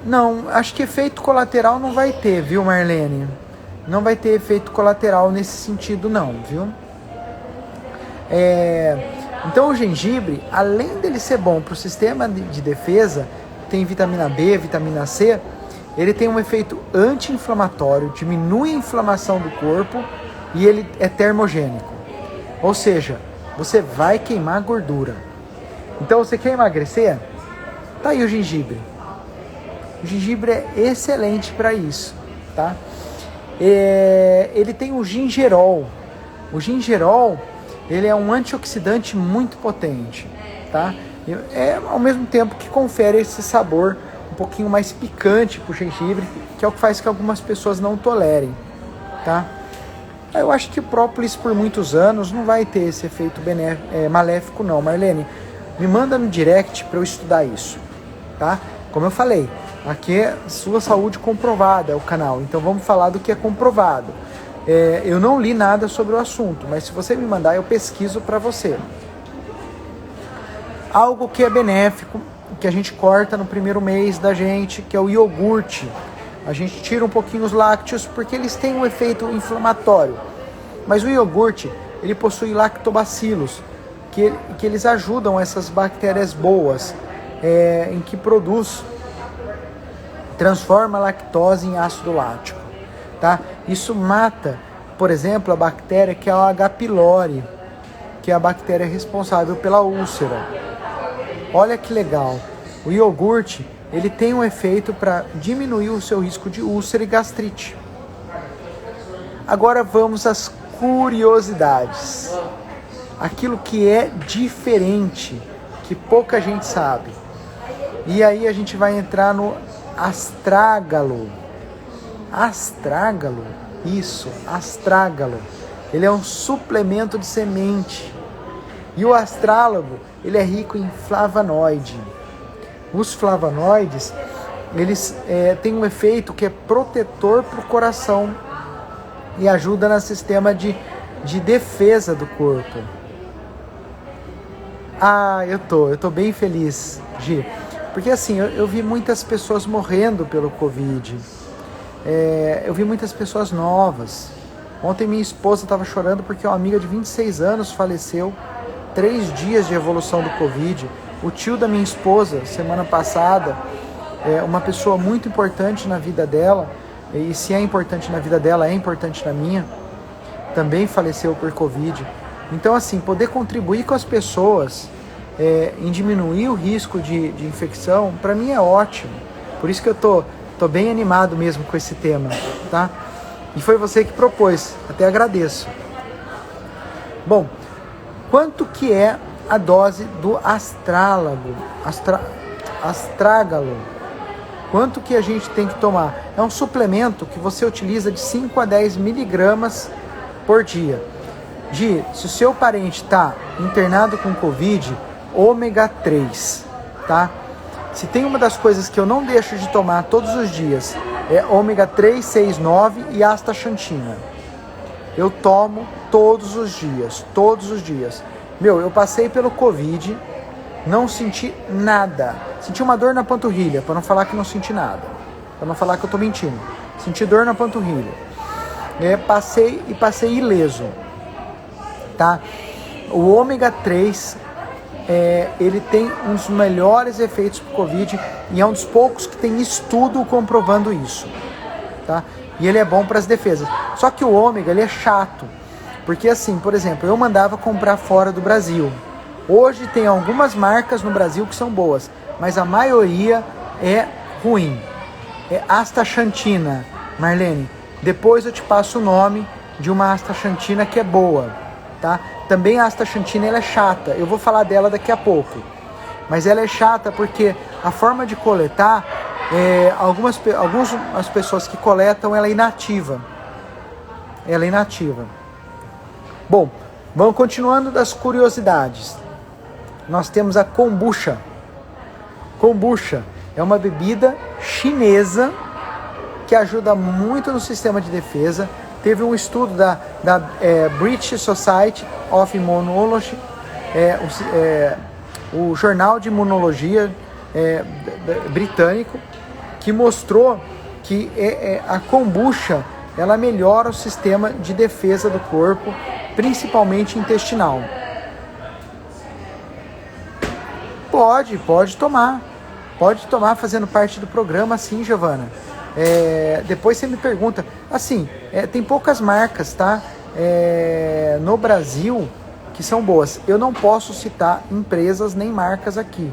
Não, acho que efeito colateral não vai ter, viu, Marlene? Não vai ter efeito colateral nesse sentido, não, viu? Então o gengibre, além dele ser bom para o sistema de defesa, tem vitamina B, vitamina C, ele tem um efeito anti-inflamatório, diminui a inflamação do corpo e ele é termogênico. Ou seja, você vai queimar gordura. Então você quer emagrecer? Tá aí o gengibre. O gengibre é excelente para isso, tá? Ele tem o gingerol. O gingerol, ele é um antioxidante muito potente, tá? Ao mesmo tempo que confere esse sabor um pouquinho mais picante pro gengibre, que é o que faz que algumas pessoas não tolerem, tá? Eu acho que o própolis por muitos anos não vai ter esse efeito maléfico não. Marlene, me manda no direct para eu estudar isso, tá? Como eu falei, aqui é sua saúde comprovada, é o canal, então vamos falar do que é comprovado. Eu não li nada sobre o assunto, mas se você me mandar, eu pesquiso para você. Algo que é benéfico, que a gente corta no primeiro mês da gente, que é o iogurte. A gente tira um pouquinho os lácteos porque eles têm um efeito inflamatório. Mas o iogurte, ele possui lactobacilos, que eles ajudam essas bactérias boas, em que transforma a lactose em ácido lático. Tá? Isso mata, por exemplo, a bactéria que é o H. pylori, que é a bactéria responsável pela úlcera. Olha que legal. O iogurte, ele tem um efeito para diminuir o seu risco de úlcera e gastrite. Agora vamos às curiosidades. Aquilo que é diferente, que pouca gente sabe. E aí a gente vai entrar no astrágalo. Astrágalo? Isso, astrágalo. Ele é um suplemento de semente. E o astrálago, ele é rico em flavonoide. Os flavonoides, eles têm um efeito que é protetor para o coração e ajuda no sistema de defesa do corpo. Eu tô bem feliz, Gi. Porque assim, eu vi muitas pessoas morrendo pelo Covid. Eu vi muitas pessoas novas. Ontem minha esposa estava chorando porque uma amiga de 26 anos faleceu. 3 dias de evolução do Covid. O tio da minha esposa, semana passada, uma pessoa muito importante na vida dela, e se é importante na vida dela, é importante na minha, também faleceu por Covid. Então, assim, poder contribuir com as pessoas em diminuir o risco de infecção, para mim é ótimo. Por isso que eu tô bem animado mesmo com esse tema, tá? E foi você que propôs, até agradeço. Bom, quanto que é a dose do astrágalo? Quanto que a gente tem que tomar? É um suplemento que você utiliza de 5 a 10 miligramas por dia. Gi, se o seu parente está internado com Covid, ômega 3, tá? se tem uma das coisas que eu não deixo de tomar todos os dias, é ômega 3, 6, 9 e astaxantina. Eu tomo todos os dias. Meu, eu passei pelo Covid, não senti nada. Senti uma dor na panturrilha, para não falar que não senti nada. Para não falar que eu tô mentindo. Senti dor na panturrilha. Passei ileso. Tá? O ômega 3, ele tem uns melhores efeitos pro Covid e é um dos poucos que tem estudo comprovando isso. Tá? E ele é bom para as defesas. Só que o ômega, ele é chato. Porque assim, por exemplo, eu mandava comprar fora do Brasil. Hoje tem algumas marcas no Brasil que são boas, mas a maioria é ruim. É astaxantina, Marlene. Depois eu te passo o nome de uma astaxantina que é boa, tá? Também a astaxantina, ela é chata. Eu vou falar dela daqui a pouco. Mas ela é chata porque a forma de coletar, algumas pessoas que coletam, ela é inativa. Bom, vamos continuando das curiosidades. Nós temos a kombucha. Kombucha é uma bebida chinesa que ajuda muito no sistema de defesa. Teve um estudo da British Society of Immunology, o jornal de imunologia britânico, que mostrou que a kombucha ela melhora o sistema de defesa do corpo, principalmente intestinal. Pode tomar fazendo parte do programa, sim, Giovana. Depois você me pergunta, assim, tem poucas marcas, tá? No Brasil que são boas. Eu não posso citar empresas nem marcas aqui.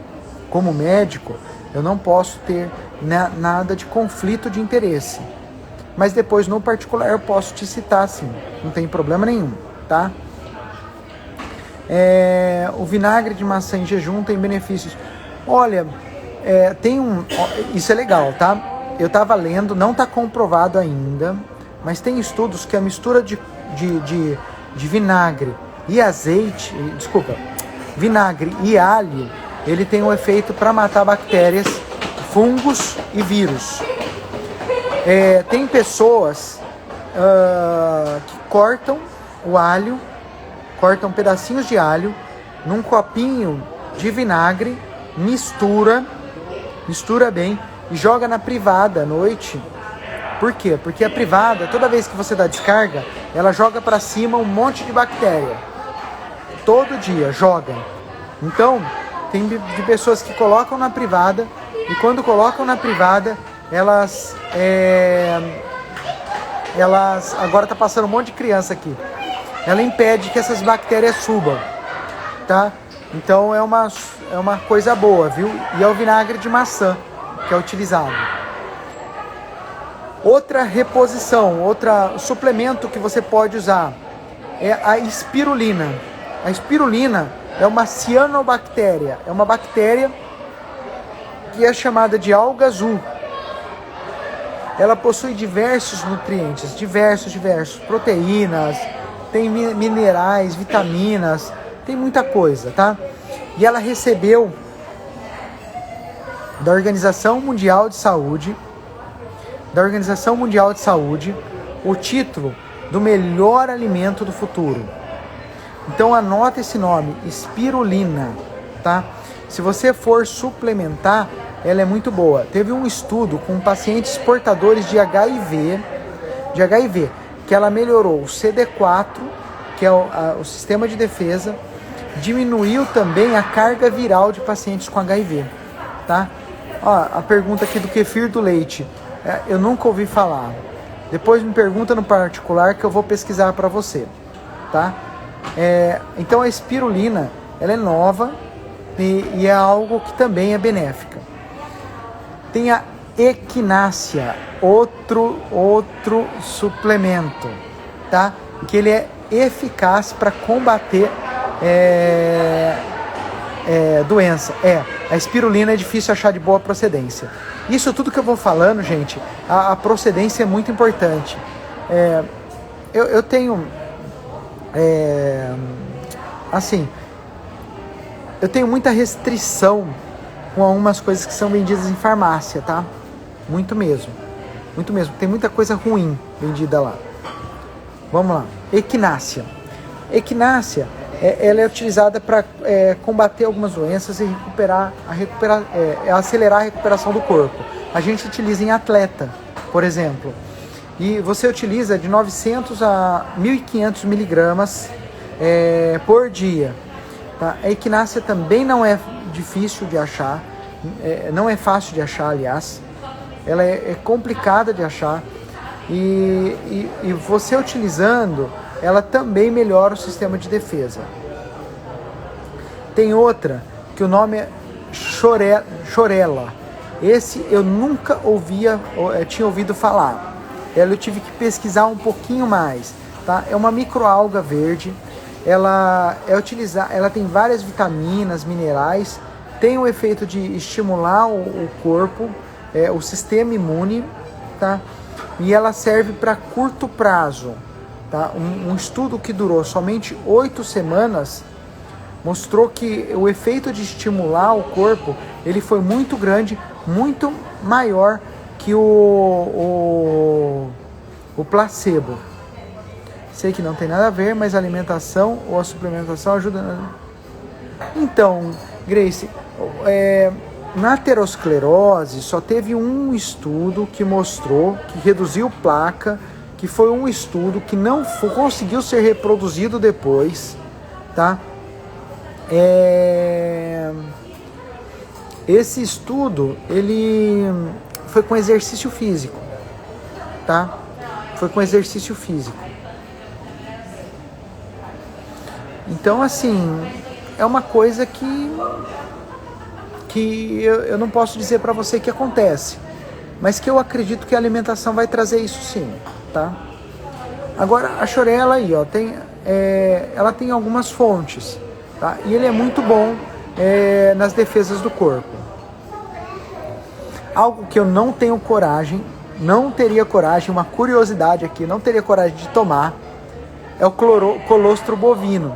Como médico, eu não posso ter nada de conflito de interesse. Mas depois, no particular, eu posso te citar, sim. Não tem problema nenhum, tá? O vinagre de maçã em jejum tem benefícios. Olha, isso é legal, tá? Eu estava lendo, não está comprovado ainda, mas tem estudos que a mistura de vinagre e azeite, vinagre e alho, ele tem um efeito para matar bactérias, fungos e vírus. Tem pessoas que cortam o alho, cortam pedacinhos de alho num copinho de vinagre, mistura bem e joga na privada à noite. Por quê? Porque a privada, toda vez que você dá descarga, ela joga para cima um monte de bactéria. Todo dia joga. Então, tem de pessoas que colocam na privada e quando colocam na privada, elas agora tá passando um monte de criança aqui. Ela impede que essas bactérias subam, tá? Então é uma coisa boa, viu? E é o vinagre de maçã que é utilizado. Outra reposição, outro suplemento que você pode usar é a espirulina. A espirulina é uma cianobactéria, é uma bactéria que é chamada de alga azul. Ela possui diversos nutrientes, diversos, proteínas, tem minerais, vitaminas, tem muita coisa, tá? E ela recebeu da Organização Mundial de Saúde, o título do melhor alimento do futuro. Então anota esse nome, espirulina, tá? Se você for suplementar, ela é muito boa. Teve um estudo com pacientes portadores de HIV, que ela melhorou o CD4, que é o sistema de defesa, diminuiu também a carga viral de pacientes com HIV, tá? A pergunta aqui do kefir do leite, eu nunca ouvi falar. Depois me pergunta no particular que eu vou pesquisar para você, tá? Então a espirulina, ela é nova e é algo que também é benéfica. Tem a equinácea, outro suplemento, tá? Que ele é eficaz para combater doença. A espirulina é difícil achar de boa procedência. Isso tudo que eu vou falando, gente, a procedência é muito importante. Eu tenho eu tenho muita restrição com algumas coisas que são vendidas em farmácia, tá? Muito mesmo. Muito mesmo. Tem muita coisa ruim vendida lá. Vamos lá. Equinácea. Equinácea, ela é utilizada para combater algumas doenças e acelerar a recuperação do corpo. A gente utiliza em atleta, por exemplo. E você utiliza de 900 a 1.500 miligramas por dia. Tá? A equinácea também não é difícil de achar. Não é fácil de achar, aliás. Ela é complicada de achar. E você utilizando, ela também melhora o sistema de defesa. Tem outra, que o nome é Chorella. Esse eu nunca tinha ouvido falar. Ela eu tive que pesquisar um pouquinho mais. Tá? É uma microalga verde. Ela tem várias vitaminas, minerais. Tem o efeito de estimular o corpo, o sistema imune. Tá? E ela serve para curto prazo. Tá? Um estudo que durou somente 8 semanas mostrou que o efeito de estimular o corpo ele foi muito grande, muito maior que o placebo. Sei que não tem nada a ver, mas a alimentação ou a suplementação ajuda. Então, Grace, na aterosclerose só teve um estudo que mostrou que reduziu placa, que foi um estudo que não conseguiu ser reproduzido depois, tá? Esse estudo, ele foi com exercício físico, tá? Foi com exercício físico. Então, assim, é uma coisa que eu não posso dizer para você que acontece, mas que eu acredito que a alimentação vai trazer isso sim, tá? Agora, a Chorella aí, ó, ela tem algumas fontes, tá? E ele é muito bom nas defesas do corpo. Algo que eu não tenho coragem, não teria coragem, uma curiosidade aqui, não teria coragem de tomar, é o colostro bovino.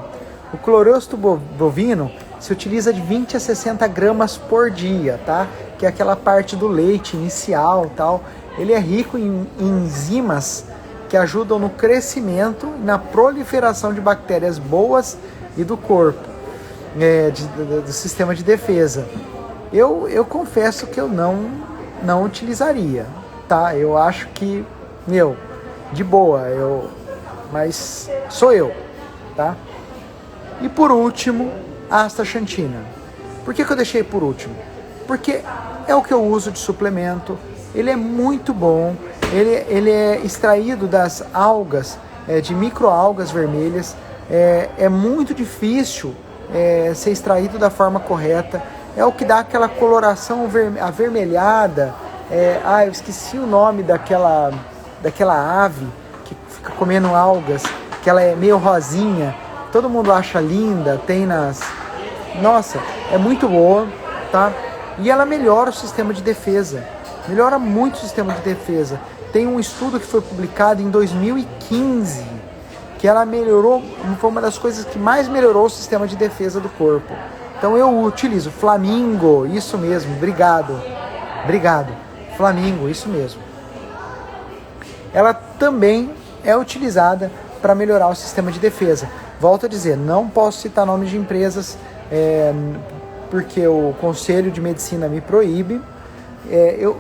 O colostro bovino se utiliza de 20 a 60 gramas por dia, tá? Que é aquela parte do leite inicial, tal. Ele é rico em enzimas que ajudam no crescimento e na proliferação de bactérias boas e do corpo, do sistema de defesa. Eu confesso que eu não utilizaria, tá? Eu acho que, de boa, mas sou eu, tá? E por último, a astaxantina. Por que eu deixei por último? Porque é o que eu uso de suplemento, ele é muito bom, ele é extraído das algas, de microalgas vermelhas, é muito difícil ser extraído da forma correta, é o que dá aquela coloração avermelhada, eu esqueci o nome daquela ave que fica comendo algas, que ela é meio rosinha, todo mundo acha linda, tem Nossa, é muito boa, tá? E ela melhora o sistema de defesa, melhora muito o sistema de defesa. Tem um estudo que foi publicado em 2015, que ela melhorou, foi uma das coisas que mais melhorou o sistema de defesa do corpo. Então eu utilizo Flamingo, isso mesmo, obrigado, Flamingo, isso mesmo. Ela também é utilizada para melhorar o sistema de defesa. Volto a dizer, não posso citar nomes de empresas, porque o Conselho de Medicina me proíbe.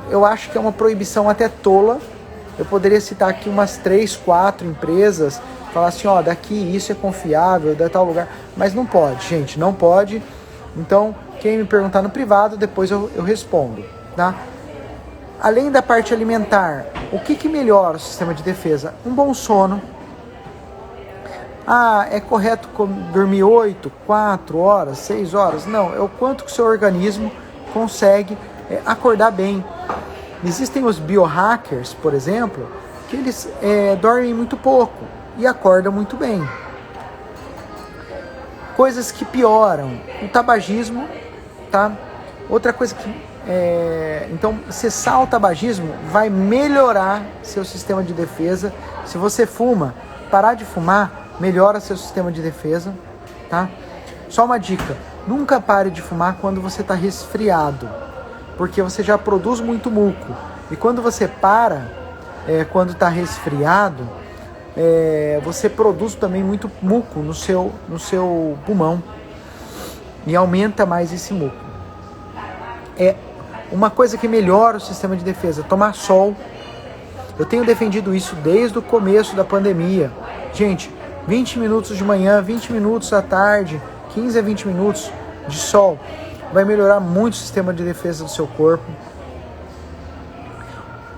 Eu acho que é uma proibição até tola. Eu poderia citar aqui umas 3, 4 empresas, falar assim, daqui isso é confiável, de tal lugar, mas não pode, gente, não pode. Então, quem me perguntar no privado, depois eu respondo, tá? Além da parte alimentar, o que melhora o sistema de defesa? Um bom sono. É correto dormir 8, 4 horas, 6 horas? Não, é o quanto que o seu organismo consegue acordar bem. Existem os biohackers, por exemplo, que eles dormem muito pouco e acordam muito bem. Coisas que pioram, o tabagismo, tá? Outra coisa que... então, cessar o tabagismo vai melhorar seu sistema de defesa. Se você fuma, parar de fumar melhora seu sistema de defesa, tá? Só uma dica, Nunca pare de fumar quando você está resfriado, porque você já produz muito muco. E quando você para, quando está resfriado, você produz também muito muco no seu pulmão e aumenta mais esse muco. Uma coisa que melhora o sistema de defesa, tomar sol. Eu tenho defendido isso desde o começo da pandemia. Gente, 20 minutos de manhã, 20 minutos à tarde, 15 a 20 minutos de sol vai melhorar muito o sistema de defesa do seu corpo.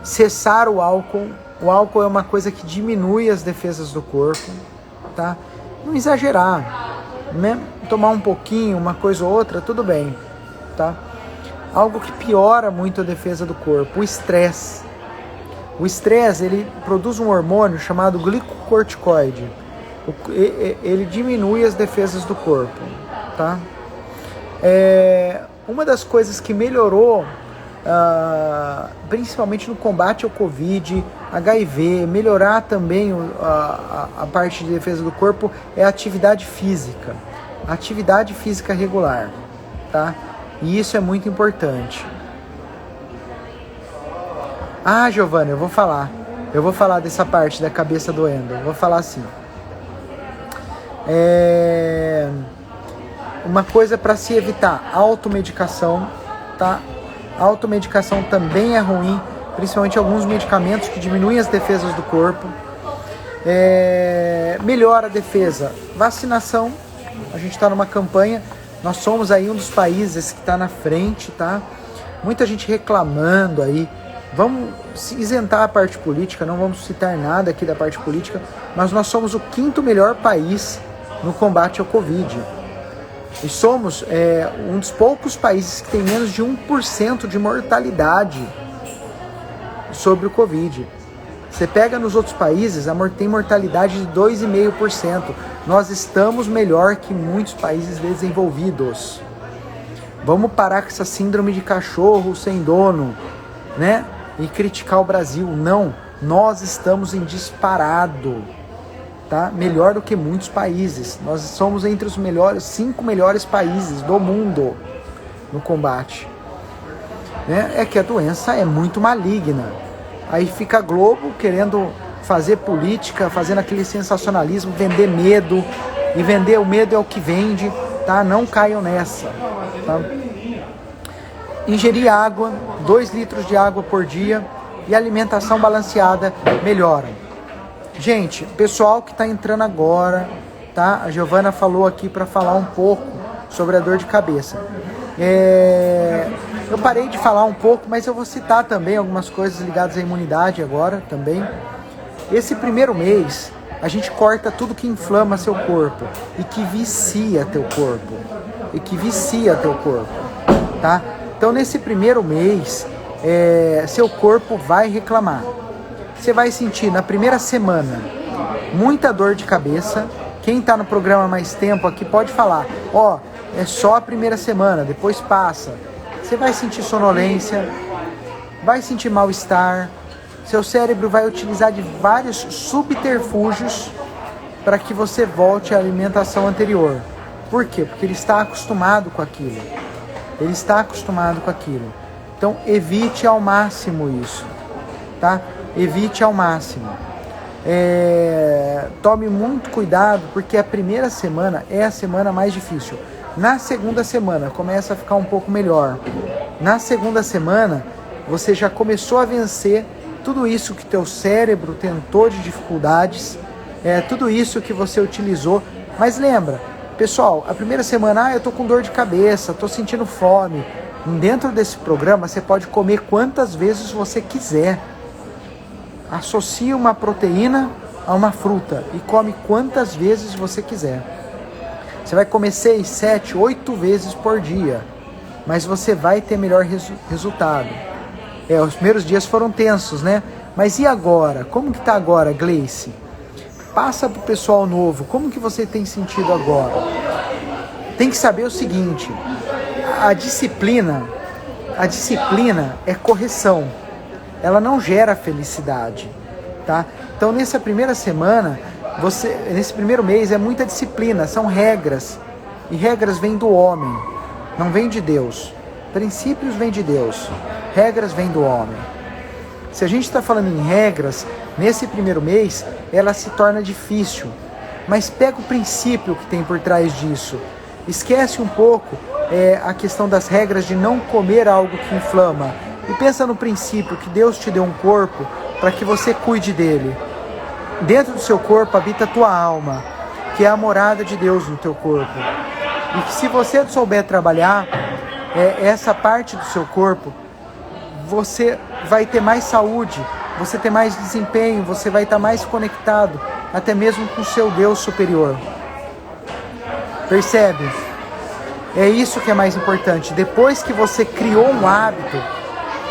Cessar o álcool. O álcool é uma coisa que diminui as defesas do corpo, tá? Não exagerar, né? Tomar um pouquinho, uma coisa ou outra, tudo bem, tá? Algo que piora muito a defesa do corpo, o estresse. O estresse, ele produz um hormônio chamado glicocorticoide. Ele diminui as defesas do corpo, tá? Uma das coisas que melhorou, principalmente no combate ao Covid, HIV, melhorar também a parte de defesa do corpo é a atividade física. Atividade física regular, tá? E isso é muito importante. Ah, Giovana, eu vou falar dessa parte da cabeça doendo. Eu vou falar assim. Uma coisa para se evitar, automedicação, tá? Automedicação também é ruim, principalmente alguns medicamentos que diminuem as defesas do corpo. Melhora a defesa, vacinação. A gente está numa campanha, nós somos aí um dos países que está na frente, tá? Muita gente reclamando aí. Vamos isentar a parte política, não vamos citar nada aqui da parte política, mas nós somos o 5º melhor país no combate ao Covid. E somos um dos poucos países que tem menos de 1% de mortalidade sobre o Covid. Você pega nos outros países, tem mortalidade de 2,5%. Nós estamos melhor que muitos países desenvolvidos. Vamos parar com essa síndrome de cachorro sem dono, né? E criticar o Brasil. Não, nós estamos em disparado, tá? Melhor do que muitos países. Nós somos entre os 5 melhores países do mundo no combate, né? É que a doença é muito maligna. Aí fica a Globo querendo fazer política, fazendo aquele sensacionalismo, vender medo, e vender o medo é o que vende, tá? Não caiam nessa, tá? Ingerir água, 2 litros de água por dia e alimentação balanceada melhoram. Gente, pessoal que está entrando agora, tá? A Giovana falou aqui para falar um pouco sobre a dor de cabeça. Eu parei de falar um pouco, mas eu vou citar também algumas coisas ligadas à imunidade agora também. Esse primeiro mês, a gente corta tudo que inflama seu corpo e que vicia teu corpo. Tá? Então, nesse primeiro mês, seu corpo vai reclamar. Você vai sentir na primeira semana muita dor de cabeça. Quem está no programa há mais tempo aqui pode falar, é só a primeira semana, depois passa. Você vai sentir sonolência, vai sentir mal-estar. Seu cérebro vai utilizar de vários subterfúgios para que você volte à alimentação anterior. Por quê? Porque ele está acostumado com aquilo. Então, evite ao máximo isso, tá? Evite ao máximo. Tome muito cuidado, porque a primeira semana é a semana mais difícil. Na segunda semana, começa a ficar um pouco melhor. Na segunda semana, você já começou a vencer tudo isso que teu cérebro tentou de dificuldades, tudo isso que você utilizou. Mas lembra, pessoal, a primeira semana, eu tô com dor de cabeça, tô sentindo fome. Dentro desse programa, você pode comer quantas vezes você quiser. Associa uma proteína a uma fruta e come quantas vezes você quiser. Você vai comer 6, 7, 8 vezes por dia, mas você vai ter melhor resultado. Os primeiros dias foram tensos, né? Mas e agora? Como que tá agora, Gleice? Passa pro pessoal novo, como que você tem sentido agora? Tem que saber o seguinte, a disciplina é correção, ela não gera felicidade, tá? Então, nessa primeira semana, nesse primeiro mês é muita disciplina, são regras, E regras vêm do homem, não vem de Deus. Princípios vêm de Deus, regras vêm do homem. Se a gente está falando em regras, nesse primeiro mês, ela se torna difícil. Mas pega o princípio que tem por trás disso. Esquece um pouco a questão das regras de não comer algo que inflama. E pensa no princípio que Deus te deu um corpo para que você cuide dele. Dentro do seu corpo habita a tua alma, que é a morada de Deus no teu corpo. E que se você souber trabalhar essa parte do seu corpo, você vai ter mais saúde, você ter mais desempenho, você vai estar mais conectado, até mesmo com o seu Deus superior. Percebe? É isso que é mais importante. Depois que você criou um hábito,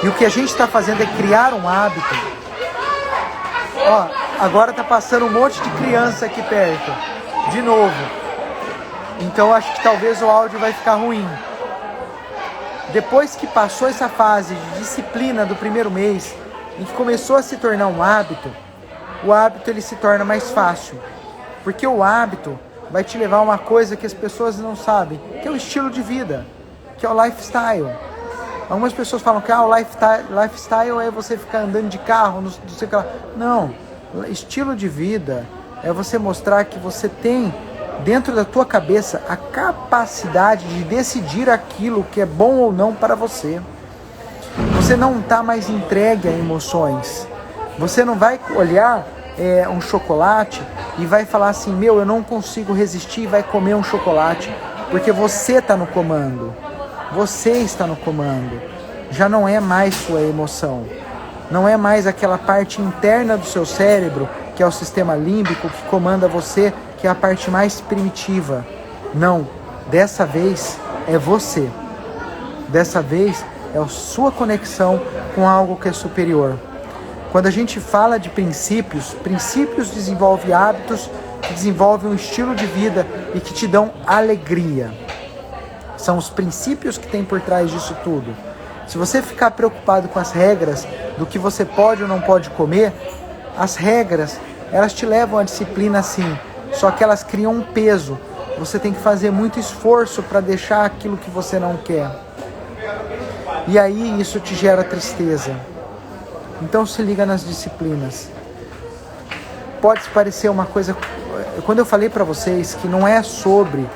e o que a gente está fazendo é criar um hábito. Ó, agora tá passando um monte de criança aqui perto, de novo. Então acho que talvez o áudio vai ficar ruim. Depois que passou essa fase de disciplina do primeiro mês, em que começou a se tornar um hábito, o hábito ele se torna mais fácil. Porque o hábito vai te levar a uma coisa que as pessoas não sabem, que é o estilo de vida, que é o lifestyle. Algumas pessoas falam que o lifestyle é você ficar andando de carro, não sei o que lá. Não, estilo de vida é você mostrar que você tem dentro da tua cabeça a capacidade de decidir aquilo que é bom ou não para você. Você não está mais entregue a emoções. Você não vai olhar um chocolate e vai falar assim, eu não consigo resistir, e vai comer um chocolate, porque você está no comando. Você está no comando. Já não é mais sua emoção. Não é mais aquela parte interna do seu cérebro, que é o sistema límbico, que comanda você, que é a parte mais primitiva. Não. Dessa vez é você. Dessa vez é a sua conexão com algo que é superior. Quando a gente fala de princípios, princípios desenvolvem hábitos, que desenvolvem um estilo de vida e que te dão alegria. São os princípios que tem por trás disso tudo. Se você ficar preocupado com as regras do que você pode ou não pode comer, as regras, elas te levam à disciplina sim, só que elas criam um peso. Você tem que fazer muito esforço para deixar aquilo que você não quer. E aí isso te gera tristeza. Então se liga nas disciplinas. Pode parecer uma coisa... Quando eu falei para vocês que não é sobre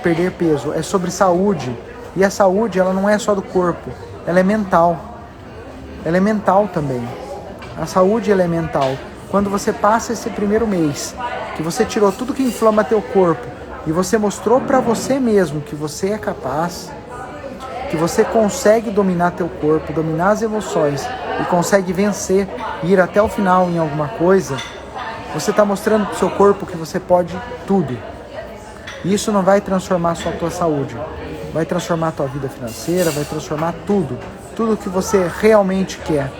perder peso, é sobre saúde. E a saúde, ela não é só do corpo, ela é mental. Ela é mental também. A saúde, ela é mental. Quando você passa esse primeiro mês, que você tirou tudo que inflama teu corpo, e você mostrou para você mesmo que você é capaz, que você consegue dominar teu corpo, dominar as emoções, e consegue vencer, ir até o final em alguma coisa, você está mostrando para o seu corpo que você pode tudo. E isso não vai transformar só a tua saúde, vai transformar a tua vida financeira, vai transformar tudo que você realmente quer.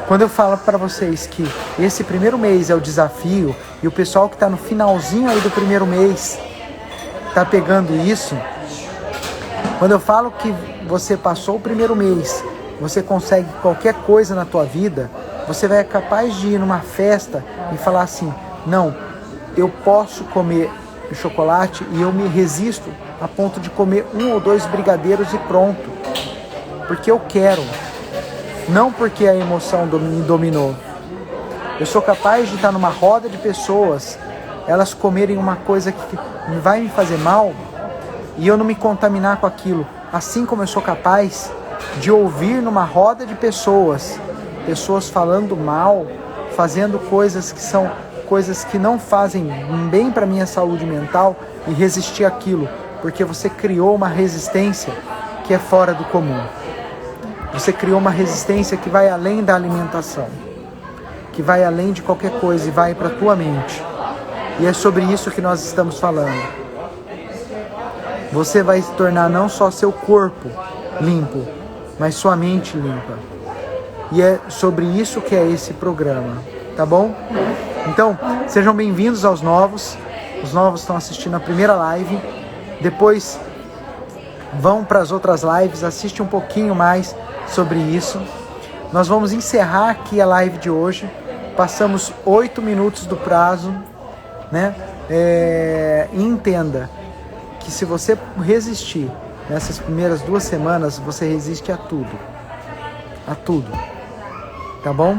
Quando eu falo para vocês que esse primeiro mês é o desafio, e o pessoal que está no finalzinho aí do primeiro mês está pegando isso, quando eu falo que você passou o primeiro mês, você consegue qualquer coisa na tua vida, você vai ser capaz de ir numa festa e falar assim, não, eu posso comer chocolate e eu me resisto a ponto de comer 1 ou 2 brigadeiros e pronto, porque eu quero, não porque a emoção me dominou. Eu sou capaz de estar numa roda de pessoas, elas comerem uma coisa que vai me fazer mal e eu não me contaminar com aquilo, assim como eu sou capaz de ouvir numa roda de pessoas falando mal, fazendo coisas que são coisas que não fazem bem para minha saúde mental e resistir àquilo, porque você criou uma resistência que é fora do comum. Você criou uma resistência que vai além da alimentação, que vai além de qualquer coisa e vai para a tua mente. E é sobre isso que nós estamos falando. Você vai se tornar não só seu corpo limpo, mas sua mente limpa. E é sobre isso que é esse programa, tá bom? Então, sejam bem-vindos aos novos. Os novos estão assistindo a primeira live. Depois vão para as outras lives, assiste um pouquinho mais sobre isso. Nós vamos encerrar aqui a live de hoje. Passamos 8 minutos do prazo, né? E entenda que se você resistir nessas primeiras 2 semanas, você resiste a tudo. A tudo. Tá bom?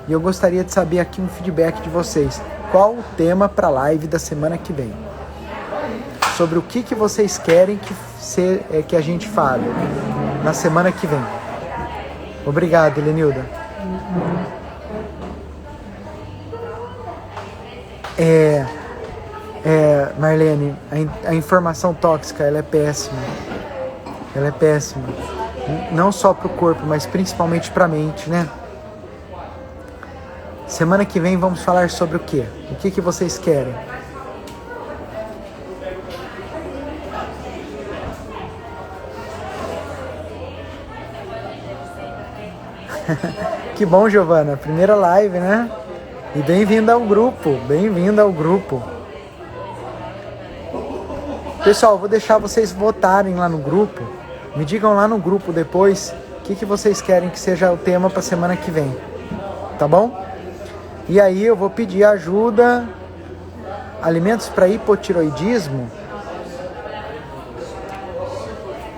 E eu gostaria de saber aqui um feedback de vocês. Qual o tema para a live da semana que vem? Sobre o que vocês querem que a gente fale na semana que vem. Obrigado, Helenilda. Marlene, a informação tóxica, ela é péssima. Ela é péssima. Não só para o corpo, mas principalmente para a mente, né? Semana que vem vamos falar sobre o quê? O que vocês querem? Que bom, Giovana. Primeira live, né? E bem-vinda ao grupo. Bem-vinda ao grupo. Pessoal, vou deixar vocês votarem lá no grupo. Me digam lá no grupo depois o que vocês querem que seja o tema para semana que vem. Tá bom? E aí eu vou pedir ajuda. Alimentos para hipotiroidismo.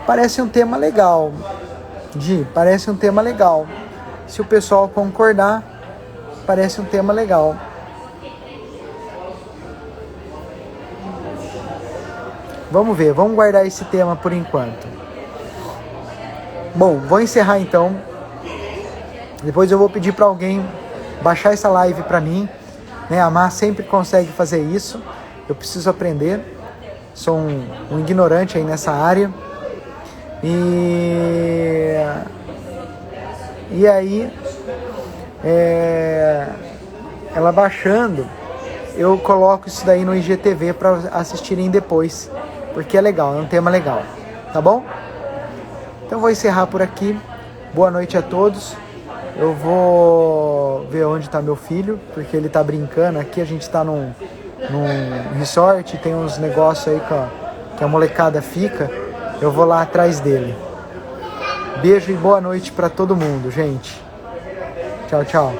Parece um tema legal. Gi, parece um tema legal. Se o pessoal concordar, parece um tema legal. Vamos ver, vamos guardar esse tema por enquanto. Bom, vou encerrar então. Depois eu vou pedir para alguém baixar essa live para mim. Né? A Má sempre consegue fazer isso. Eu preciso aprender. Sou um ignorante aí nessa área. E aí, ela baixando, eu coloco isso daí no IGTV para assistirem depois, porque é legal, é um tema legal, tá bom? Então vou encerrar por aqui. Boa noite a todos. Eu vou ver onde está meu filho, porque ele está brincando. Aqui a gente está num resort, tem uns negócios aí que a molecada fica. Eu vou lá atrás dele. Beijo e boa noite para todo mundo, gente. Tchau, tchau.